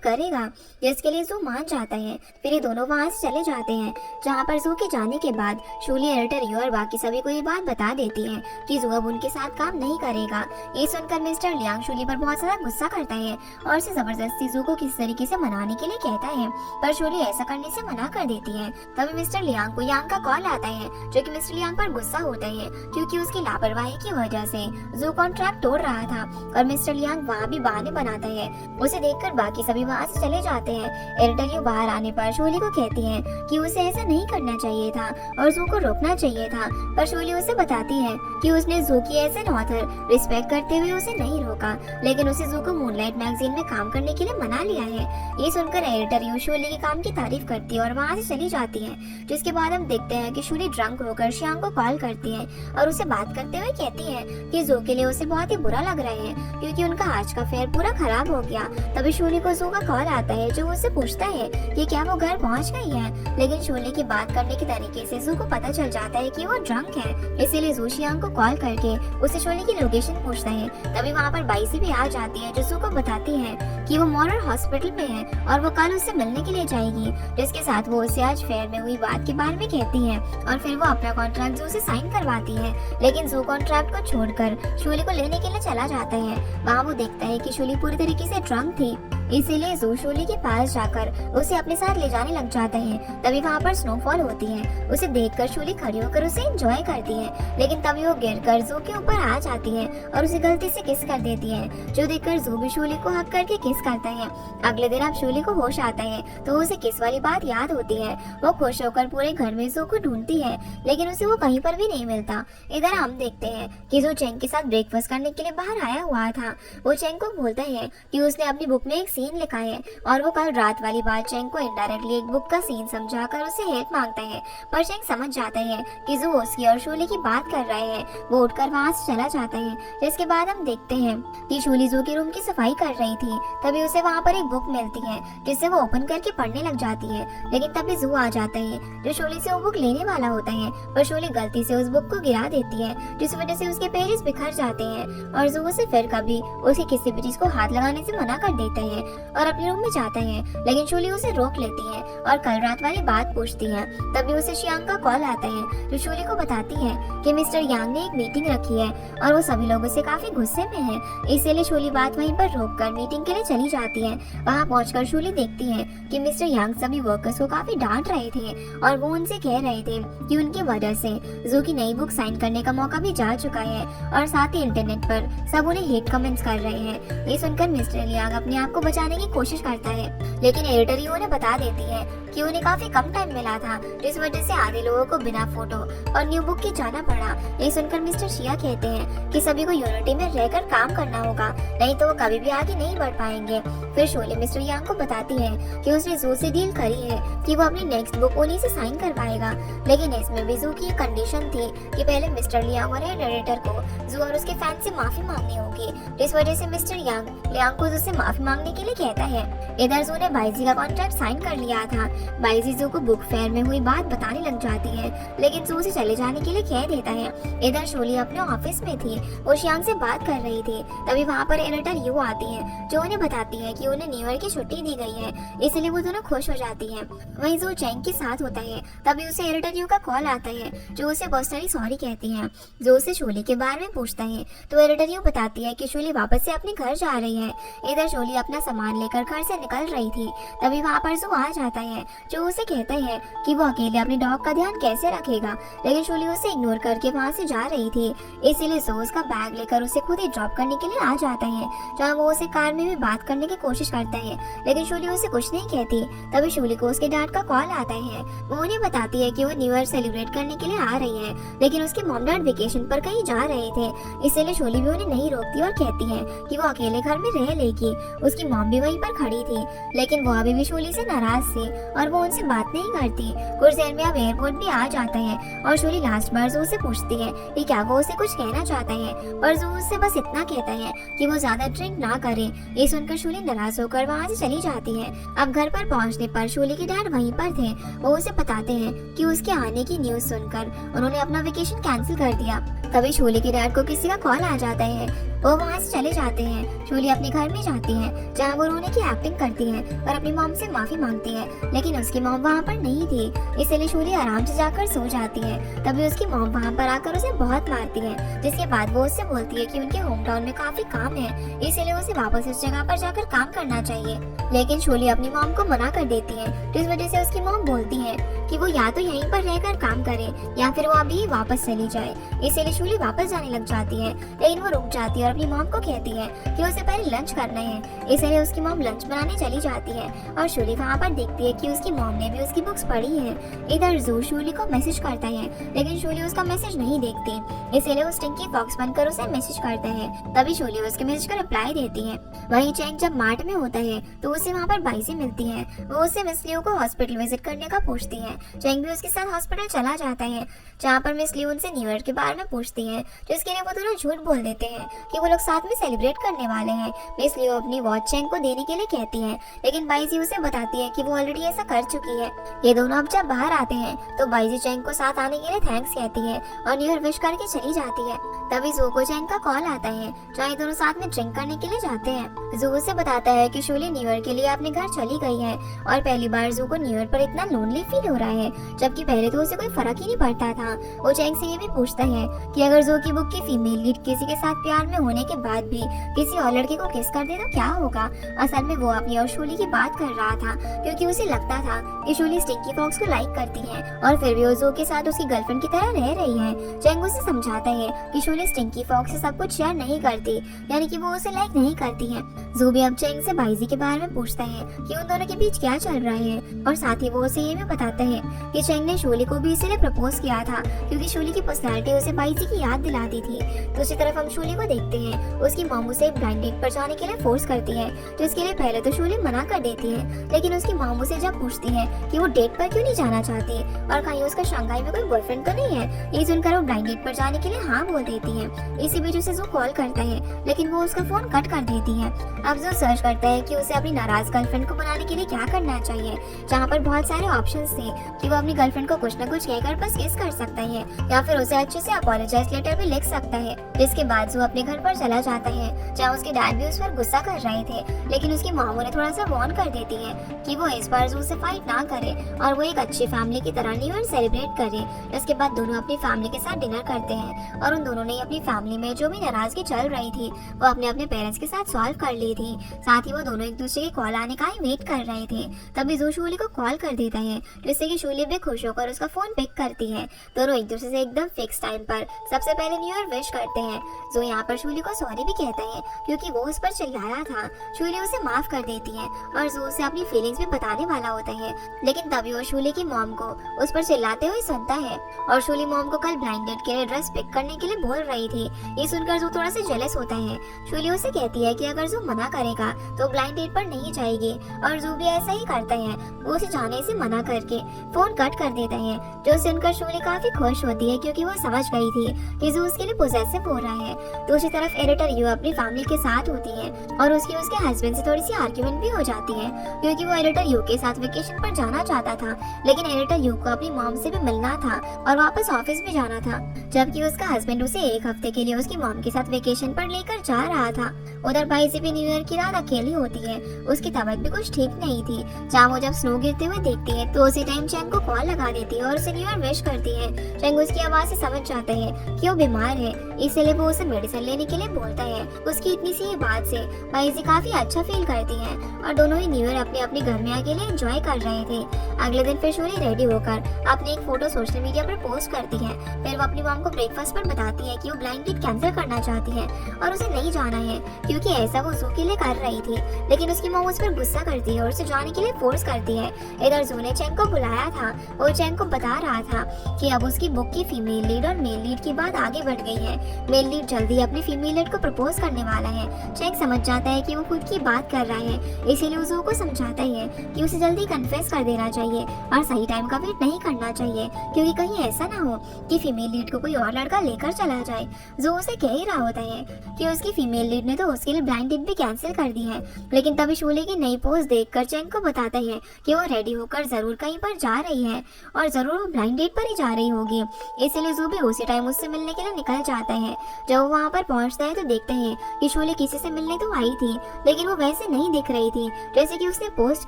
करेगा, जिसके लिए जू मान जाता है। फिर ये दोनों वहाँ से चले जाते हैं, जहाँ पर जू के जाने के बाद शूली, एडिटर यू और बाकी सभी को ये बात बता देती है कि जू अब उनके साथ काम नहीं करेगा। ये सुनकर मिस्टर लियांग शूली पर बहुत ज्यादा गुस्सा करता है और उसे जबरदस्ती जू को किसी तरीके से मनाने के लिए कहता है, पर शूली ऐसा करने से मना कर देती है। तभी मिस्टर लियांग को यांग का कॉल आता है, जो कि मिस्टर लियांग पर गुस्सा होता है, क्योंकि उसकी लापरवाही की वजह से जू कॉन्ट्रैक्ट तोड़ रहा था। और मिस्टर लियांग वहाँ भी बहाने बनाता है। उसे देखकर बाकी सभी वहाँ से चले जाते हैं। एडिटर यू बाहर आने पर शूली को कहती है कि उसे ऐसा नहीं करना चाहिए था और जू को रोकना चाहिए था, पर शूली उसे बताती है कि उसने जू की एज एन ऑथर रिस्पेक्ट करते हुए उसे नहीं रोका, लेकिन उसे जू को मूनलाइट मैगजीन में काम करने के लिए मना लिया है। ये सुनकर एडिटर यू शूली के काम की तारीफ करती है और वहाँ से चली जाती है। जिसके बाद हम देखते हैं कि शूली ड्रंक होकर श्याम को कॉल करती है और उसे बात करते हुए कहती है कि जू के लिए उसे बहुत ही बुरा लग रहा है, क्योंकि उनका आज का फेयर पूरा खराब हो गया। तभी शूली को जू का कॉल आता है, जो उससे पूछता है कि क्या वो घर पहुँच गई है, लेकिन शूली की बात करने के तरीके से जू को पता चल जाता है कि वो ड्रंक है, इसीलिए जू शियांग को कॉल करके उसे शूली की लोकेशन पूछता है। तभी वहाँ पर बाइजी भी आ जाती है, जो जू को बताती है कि वो मॉरल हॉस्पिटल में है और वो कल उससे मिलने के लिए जाएगी, जिसके साथ वो उसे आज फेयर में हुई बात के बारे में कहती है और फिर वो अपना कॉन्ट्रैक्ट जू से साइन करवाती है। लेकिन जू कॉन्ट्रैक्ट को छोड़कर शूली को लेने के लिए चला जाता है। वहाँ वो देखता है कि शूली पूरी तरीके से ड्रंक थी इसीलिए जू शोली के पास जाकर उसे अपने साथ ले जाने लग जाते हैं। तभी वहाँ पर स्नोफॉल होती है। उसे देखकर शोली खड़ी होकर उसे एंजॉय करती है, लेकिन तभी वो गिरकर जू के ऊपर आ जाती है और उसे गलती से किस कर देती है, जो देखकर जू भी शोली को हक करके किस करता है। अगले दिन अब शोली को होश आता है तो उसे किस वाली बात याद होती है। वो खुश होकर पूरे घर में जू को ढूंढती है, लेकिन उसे वो कहीं पर भी नहीं मिलता। इधर हम देखते हैं कि जू चेंग के साथ ब्रेकफास्ट करने के लिए बाहर आया हुआ था। वो चेंग को बोलता है कि उसने अपनी बुक में एक सीन लिखा है और वो कल रात वाली बात चेंग को इनडायरेक्टली एक बुक का सीन समझाकर उसे हेल्प मांगता है। पर चेंग समझ जाता है कि जू उसकी और शोली की बात कर रहे हैं। वो उठकर वहाँ से चला जाता है। जिसके बाद हम देखते हैं कि शोली जू के रूम की सफाई कर रही थी। तभी उसे वहाँ पर एक बुक मिलती है जिसे वो ओपन करके पढ़ने लग जाती है, लेकिन तभी जू आ जाता है जो शोली से वो बुक लेने वाला होता है। पर शोली गलती से उस बुक को गिरा देती है, जिस वजह से उसके पेजेस बिखर जाते हैं और जू उसे फिर कभी उसकी किसी भी चीज को हाथ लगाने से मना कर देता है और अपने रूम में जाता है। लेकिन शोली उसे रोक लेती है और कल रात वाली बात पूछती है। तभी उसे शियांग का कॉल आता है जो शोली को बताती है कि मिस्टर यांग ने एक मीटिंग रखी है और वो सभी लोगों से काफी गुस्से में है। इसीलिए शोली बात वहीं पर रोककर मीटिंग के लिए चली जाती है। वहाँ पहुंचकर शोली देखती है कि मिस्टर यांग सभी वर्कर्स को काफी डांट रहे थे और वो उनसे कह रहे थे कि उनकी वजह से जू की नई बुक साइन करने का मौका भी जा चुका है और साथ ही इंटरनेट पर सब उन्हें हेट कमेंट्स कर रहे हैं। ये सुनकर मिस्टर यांग अपने आप को बचाने की कोशिश करता है, लेकिन एडिटर ही उन्हें बता देती है कि उन्हें काफी कम टाइम मिला था, जिस वजह से आधे लोगों को बिना फोटो और न्यू बुक के जाना पड़ा। ये सुनकर मिस्टर शिया कहते हैं कि सभी को यूनिटी में रहकर काम करना होगा, नहीं तो वो कभी भी आगे नहीं बढ़ पाएंगे। फिर शोले मिस्टर यांग को बताती है कि उसने जू से डील करी है कि वो अपनी नेक्स्ट बुक उन्हीं से साइन करवाएगा, लेकिन इसमें भी जू की एक कंडीशन थी कि पहले मिस्टर लियांग और एडिटर को जू और उसके फैंस से माफी मांगनी होगी, जिस वजह से मिस्टर यांग लियांग को जू से माफी मांगने के लिए कहता है। इधर जू ने बाइजी का कॉन्ट्रैक्ट साइन कर लिया था। बाइजी जू को बुक फेयर में हुई बात बताने लग जाती है, लेकिन जू से चले जाने के लिए कह देता है। इधर शोली अपने ऑफिस में थी, वो शियांग से बात कर रही थी। तभी वहाँ पर एडिटर यू आती है जो उन्हें बताती है कि उन्हें न्यू ईयर की छुट्टी दी गई है, इसलिए वो दोनों खुश हो जाती है। वहीं जू चेंग के साथ होता है, तभी उसे एडिटर यू का कॉल आता है जो उसे पर्सनली सॉरी कहती है। जो उसे शोली के बारे में पूछता है तो एडिटर यू बताती है कि शोली वापस से अपने घर जा रही है। इधर शोली अपना सामान लेकर घर से निकल रही थी, तभी वहाँ पर जू आ जाता है जो उसे कहता है कि वो अकेले अपने डॉग का ध्यान कैसे रखेगा, लेकिन शोली उसे इग्नोर करके वहाँ से जा रही थी। इसीलिए जू उसका बैग लेकर उसे खुद ही ड्रॉप करने के लिए आ जाता है, जहाँ वो उसे कार में भी बात करने की कोशिश करता है, लेकिन शोली उसे कुछ नहीं कहती। तभी शोली को उसके डैड का कॉल आता है। वो उन्हें बताती है कि वो न्यू ईयर सेलिब्रेट करने के लिए आ रही है, लेकिन उसके मॉम डैड वेकेशन पर कहीं जा रहे थे, इसलिए शोली भी उन्हें नहीं रोकती और कहती है कि वो अकेले घर में रह लेगी। उसकी मॉम भी वहीं पर खड़ी थी, लेकिन वो अभी भी शोली से नाराज थी और वो उनसे बात नहीं करती। कुछ देर में अब एयरपोर्ट भी आ जाता है और शोली लास्ट बार जू से पूछती है कि क्या वो उसे कुछ कहना चाहता है, पर जू उससे बस इतना कहता है कि वो ज्यादा ड्रिंक ना करे। ये सुनकर शोली नाराज होकर वहाँ से चली जाती है। अब घर पर पहुँचने पर शोली के डैड वहीं पर थे। वो उसे बताते हैं कि उसके आने की न्यूज सुनकर उन्होंने अपना वेकेशन कैंसिल कर दिया। तभी शोली के डैड को किसी का कॉल आ जाता है। वो वहाँ से चले जाते हैं। शोली अपने घर में जाती है, जहाँ वो रोने की एक्टिंग करती है और अपनी मॉम से माफी मांगती है, लेकिन उसकी मॉम वहाँ पर नहीं थी, इसलिए शोली आराम से जाकर सो जाती है। तभी उसकी मॉम वहाँ पर आकर उसे बहुत मारती है, जिसके बाद वो उससे बोलती है कि उनके होम टाउन में काफी काम है, इसलिए उसे वापस उस जगह पर जाकर काम करना चाहिए। लेकिन शोली अपनी मॉम को मना कर देती है, जिस वजह से उसकी मॉम बोलती है कि वो या तो यहीं पर रहकर काम करे या फिर वो अभी वापस चली जाए। इसीलिए शोली वापस जाने लग जाती है, लेकिन वो रुक जाती है और अपनी मॉम को कहती है कि उसे पहले लंच करना है। इसलिए उसकी मॉम लंच बनाने चली जाती है और शोली वहाँ पर देखती है कि उसकी मॉम ने भी उसकी बुक्स पढ़ी है। इधर जू शोली को मैसेज करता है, लेकिन शोली उसका मैसेज नहीं देखती, इसलिए वो स्टिंकी फॉक्स बनकर उसे मैसेज करता है। तभी शोली उसके मैसेज का रिप्लाई देती है। वहीं चेंग जब मार्ट में होता है तो उसे वहाँ पर बाइजी मिलती है। वो उसे मिस लियो को हॉस्पिटल विजिट करने का पूछती है। चेंग भी उसके साथ हॉस्पिटल चला जाता है, जहाँ पर मिस लियो उनसे न्यू ईयर के बारे में पूछती है, जिसके लिए वो दोनों झूठ बोल देते हैं कि वो लोग साथ में सेलिब्रेट करने वाले हैं। मिस लियो अपनी वॉच चेंग को देने के लिए कहती है, लेकिन बाइजी उसे बताती है कि वो ऑलरेडी ऐसा कर चुकी है। ये दोनों अब जब बाहर आते हैं तो बाइजी चेंग को साथ आने के लिए थैंक्स कहती है और न्यू ईयर विश करके चली जाती है। तभी जू को चेंग का कॉल आता है, जहाँ ये दोनों साथ में ड्रिंक करने के लिए जाते हैं। जू उसे बताता है कि शोली न्यू ईयर के लिए अपने घर चली गई है और पहली बार जू को न्यू ईयर पर इतना लोनली फील हो रहा है, जबकि पहले तो उसे कोई फर्क ही नहीं पड़ता था। वो चैंग से ये भी पूछता है कि अगर जो की बुक की फीमेल लीड किसी के साथ प्यार में होने के बाद भी किसी और लड़के को किस कर दे तो क्या होगा। असल में वो अपनी और शूली की बात कर रहा था, क्योंकि उसे लगता था कि शूली स्टिंकी फॉक्स को लाइक करती है और फिर भी वो जो के साथ उसकी गर्लफ्रेंड की तरह रह रही है। चैंग उसे समझाता है कि शूली स्टिंकी फॉक्स से सब कुछ शेयर नहीं करती, यानी कि वो उसे लाइक नहीं करती है। जो भी अब चैंग से बाइजी के बारे में पूछता है कि उन दोनों के बीच क्या चल रहा है, और साथ ही वो उसे ये भी बताता है कि चैंग ने शूली को भी इसीलिए प्रपोज किया था क्योंकि शूली की पर्सनालिटी उसे बाइजी की याद दिलाती थी। दूसरी तरफ हम शूली को देखते हैं, उसकी मॉम उसे ब्लाइंड डेट पर जाने के लिए फोर्स करती है, जिसके लिए पहले तो शूली मना कर देती है, लेकिन उसकी मॉम उसे जब पूछती है कि वो डेट पर क्यों नहीं जाना चाहती और कहीं उसका शंघाई में कोई बॉयफ्रेंड तो नहीं है, ये सुनकर वो ब्लाइंड डेट पर जाने के लिए हाँ बोल देती है। इसी बीच उसे जो कॉल करता है, लेकिन वो उसका फोन कट कर देती है। अब जो सर्च करता है कि उसे अपनी नाराज गर्लफ्रेंड को मनाने के लिए क्या करना चाहिए, जहाँ पर बहुत सारे ऑप्शंस थे कि वो अपनी गर्लफ्रेंड को कुछ न कुछ कहकर बस किस कर सकता है, या फिर उसे अच्छे से अपॉलोजाइज लेटर भी लिख सकता है। जिसके बाद जो अपने घर पर चला जाता है, जहाँ उसके डैड भी उस पर गुस्सा कर रहे थे, लेकिन उसकी मॉम उन्हें थोड़ा सा वार्न कर देती है कि वो इस बार जो से फाइट ना करे और वो एक अच्छी फैमिली की तरह न्यू ईयर सेलिब्रेट करे। इसके बाद दोनों अपनी फैमिली के साथ डिनर करते हैं और उन दोनों ने अपनी फैमिली में जो भी नाराजगी चल रही थी वो अपने अपने पेरेंट्स के साथ सॉल्व कर ली थी। साथ ही वो दोनों एक दूसरे के कॉल आने का ही वेट कर रहे थे। तभी जो शूली को कॉल कर देता है, जिससे कि शूली भी खुश होकर उसका फोन पिक करती है। दोनों एक दूसरे से एकदम फिक्स टाइम पर सबसे पहले न्यू ईयर विश करते हैं। जो यहाँ पर शूली को सॉरी भी कहता है क्योंकि वो उस पर चिल्लाया था। शूली उसे माफ कर देती है और जो उसे अपनी फीलिंग्स भी बताने वाला होता है, लेकिन तभी वो शूली की मॉम को उस पर चिल्लाते हुए सुनता है और शूली मॉम को कल ब्लाइंड डेट के लिए ड्रेस पिक करने के लिए बोल रही थी। ये सुनकर जो थोड़ा सा जेलस होता है। शूली उसे कहती है कि अगर जो मना करेगा तो ब्लाइंड डेट पर नहीं जाएगी, और जो भी ऐसा ही करता है वो उसे जाने से मना करके फोन कट कर देता है। जो सुनकर शूली काफी खुश होती है क्योंकि वो समझ गई थी कि जो उसके लिए पोजेसिव हो रहा है। दूसरी तरफ एडिटर यू अपनी फैमिली के साथ होती है और उसके हस्बैंड से थोड़ी सी आर्ग्यूमेंट भी हो जाती है क्योंकि वो एडिटर यू के साथ वेकेशन पर जाना चाहता था, लेकिन एडिटर यू को अपनी मॉम से भी मिलना था और वापस ऑफिस भी जाना था, जबकि उसका हस्बैंड उसे एक हफ्ते के लिए उसकी मॉम के साथ वेकेशन पर लेकर जा रहा था। उधर बाइजी भी न्यू ईयर की रात अकेली होती है। उसकी तबीयत भी कुछ ठीक नहीं थी। जहाँ वो जब स्नो गिरते हुए देखती है तो उसी टाइम चैंग को कॉल लगा देती है और उसे न्यू ईयर विश करती है। चैंग उसकी आवाज से समझ जाता है कि वो बीमार है, इसलिए वो उसे मेडिसिन लेने के लिए बोलता है। उसकी इतनी सी बात से बाइजी काफी अच्छा फील करती है और दोनों ही न्यू ईयर अपने अपने घर में अकेले एंजॉय कर रहे थे। अगले दिन फिर शूली रेडी होकर अपनी एक फोटो सोशल मीडिया पर पोस्ट करती है। फिर वो अपनी मॉम को ब्रेकफास्ट पर बताती है कि वो ब्लाइंड डेट कैंसिल करना चाहती है और उसे नहीं जाना है क्योंकि ऐसा वो जू के लिए कर रही थी, लेकिन उसकी मॉम उस पर गुस्सा करती है और उसे जाने के लिए फोर्स करती है। इधर जू ने चैंग को बुलाया था और चैंग को बता रहा था कि अब उसकी बुक की फीमेल लीड और मेल लीड की बात आगे बढ़ गई है। मेल लीड जल्दी अपनी फीमेल लीड को प्रपोज करने वाला है। चैंग समझ जाता है कि वो खुद की बात कर रहा है, इसीलिए वो जू को समझाता है कि उसे जल्दी कन्फेस कर देना चाहिए और सही टाइम का वेट नहीं करना चाहिए, क्योंकि कहीं ऐसा ना हो कि फीमेल लीड को कोई और लड़का लेकर चला जाए। जो उसे कह ही रहा होता है कि उसकी फीमेल लीड ने तो उसके लिए ब्लाइंड डेट भी कैंसिल कर दी है, लेकिन तभी शूली की नई पोस्ट देखकर चैंग को बताता है कि वो रेडी होकर जरूर कहीं पर जा रही है और जरूर वो ब्लाइंड डेट पर ही जा रही होगी। इसीलिए जू भी उसी टाइम उससे मिलने के लिए निकल जाता है। जब वो वहाँ पर पहुँचता है तो देखते हैं कि शूली किसी से मिलने तो आई थी, लेकिन वो वैसे नहीं दिख रही थी जैसे कि उसने पोस्ट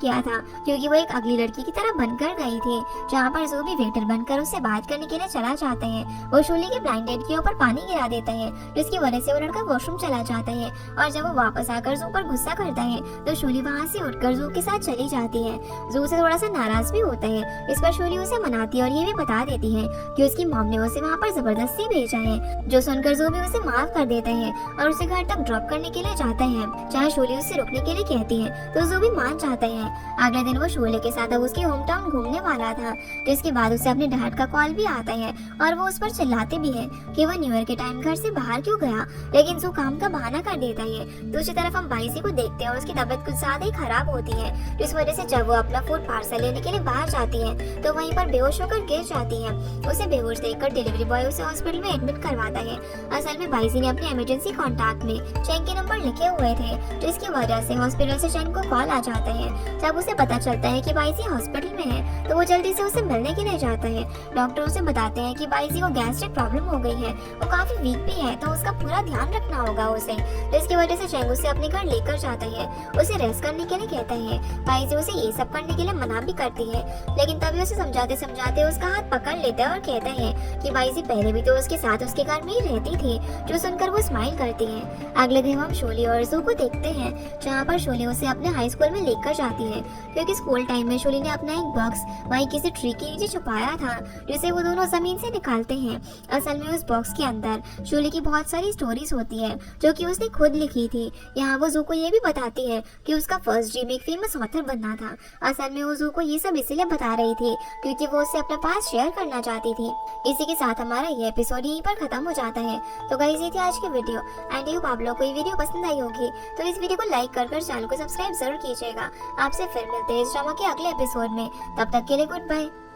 किया था, क्योंकि वो एक अगली लड़की की तरह बनकर गई थी। जहाँ पर जू भी वेटर बनकर उससे बात करने के लिए चला जाता है। वो शूली के ब्लाइंड डेट के ऊपर पानी गिरा देता है, जिसकी वजह से वो लड़का वॉशरूम चला जाता है और जब वो वापस आकर जू पर गुस्सा करता है तो शूली वहाँ से उठकर जू के साथ चली जाती है। जू से थोड़ा सा नाराज भी होता है। इस पर शूली उसे मनाती है और ये भी बता देती है कि उसकी मॉम ने उसे वहाँ पर जबरदस्ती भेजा है। जो सुनकर जू भी उसे माफ कर देता है और उसे घर तक ड्रॉप करने के लिए जाता है, जहाँ शूली उससे रुकने के लिए कहती है तो जू भी मान जाता है। अगले दिन वो शूली के साथ अब उसके होम टाउन घूमने वाला था, जिसके बाद उसे अपने डैड का कॉल भी आता है और वो उस पर चिल्लाते भी है कि वो न्यू ईयर के टाइम घर से बाहर क्यों गया, लेकिन जू काम का बहाना कर देता है। दूसरी तरफ हम बाइजी को देखते हैं और उसकी तबीयत कुछ ज्यादा ही खराब होती है, जिस वजह से जब वो अपना फूड पार्सल लेने के लिए बाहर जाती है तो वहीं पर बेहोश होकर गिर जाती है। उसे बेहोश देखकर डिलीवरी बॉय उसे हॉस्पिटल में एडमिट करवाता है। असल में बाइजी ने अपने इमरजेंसी कॉन्टैक्ट में चैंग के नंबर लिखे हुए थे, जिसकी वजह से हॉस्पिटल से चैंग को कॉल आ जाता है। जब उसे पता चलता है कि बाइजी हॉस्पिटल में है तो वो जल्दी से उसे मिलने के लिए जाता है। डॉक्टर उसे बताते हैं कि बाइजी को गैस्ट्रिक प्रॉब्लम हो गई है, वो काफी वीक भी है तो उसका पूरा ध्यान रखना होगा उसे, जिसकी वजह से चैंग उसे अपने घर लेकर जाता है। उसे रेस्ट करने के लिए कहता है। बाइजी उसे ये सब करने के लिए मना भी करती है, लेकिन तभी उसे समझाते समझाते उसका हाथ पकड़ लेता है और कहता है कि भाई जी पहले भी तो उसके साथ उसके घर में ही रहती थी, जो सुनकर वो स्माइल करती है। अगले दिन हम शोली और जू को देखते हैं, जहाँ पर शोली उसे अपने हाई स्कूल में लेकर जाती है, क्योंकि स्कूल टाइम में शोली ने अपना एक बॉक्स वहीं किसी ट्री के नीचे छुपाया था, जिसे वो दोनों जमीन से निकालते हैं। असल में उस बॉक्स के अंदर शोली की बहुत सारी स्टोरीज होती है जो कि उसने खुद लिखी थी। यहाँ वो जू को ये भी बताती है कि उसका फर्स्ट ड्रीम एक फेमस ऑथर बनना था। असल में वो जू को ये सब इसीलिए बता रही थी क्योंकि वो उससे अपना पास शेयर करना चाहती थी। इसी के साथ हमारा ये एपिसोड यहीं पर खत्म हो जाता है। तो गाइस ये थी आज की वीडियो एंड होप आप लोगों को ये वीडियो पसंद आई होगी। तो इस वीडियो को लाइक कर चैनल को सब्सक्राइब जरूर कीजिएगा। आपसे फिर मिलते हैं इस ड्रामा के अगले एपिसोड में। तब तक के लिए गुड बाय।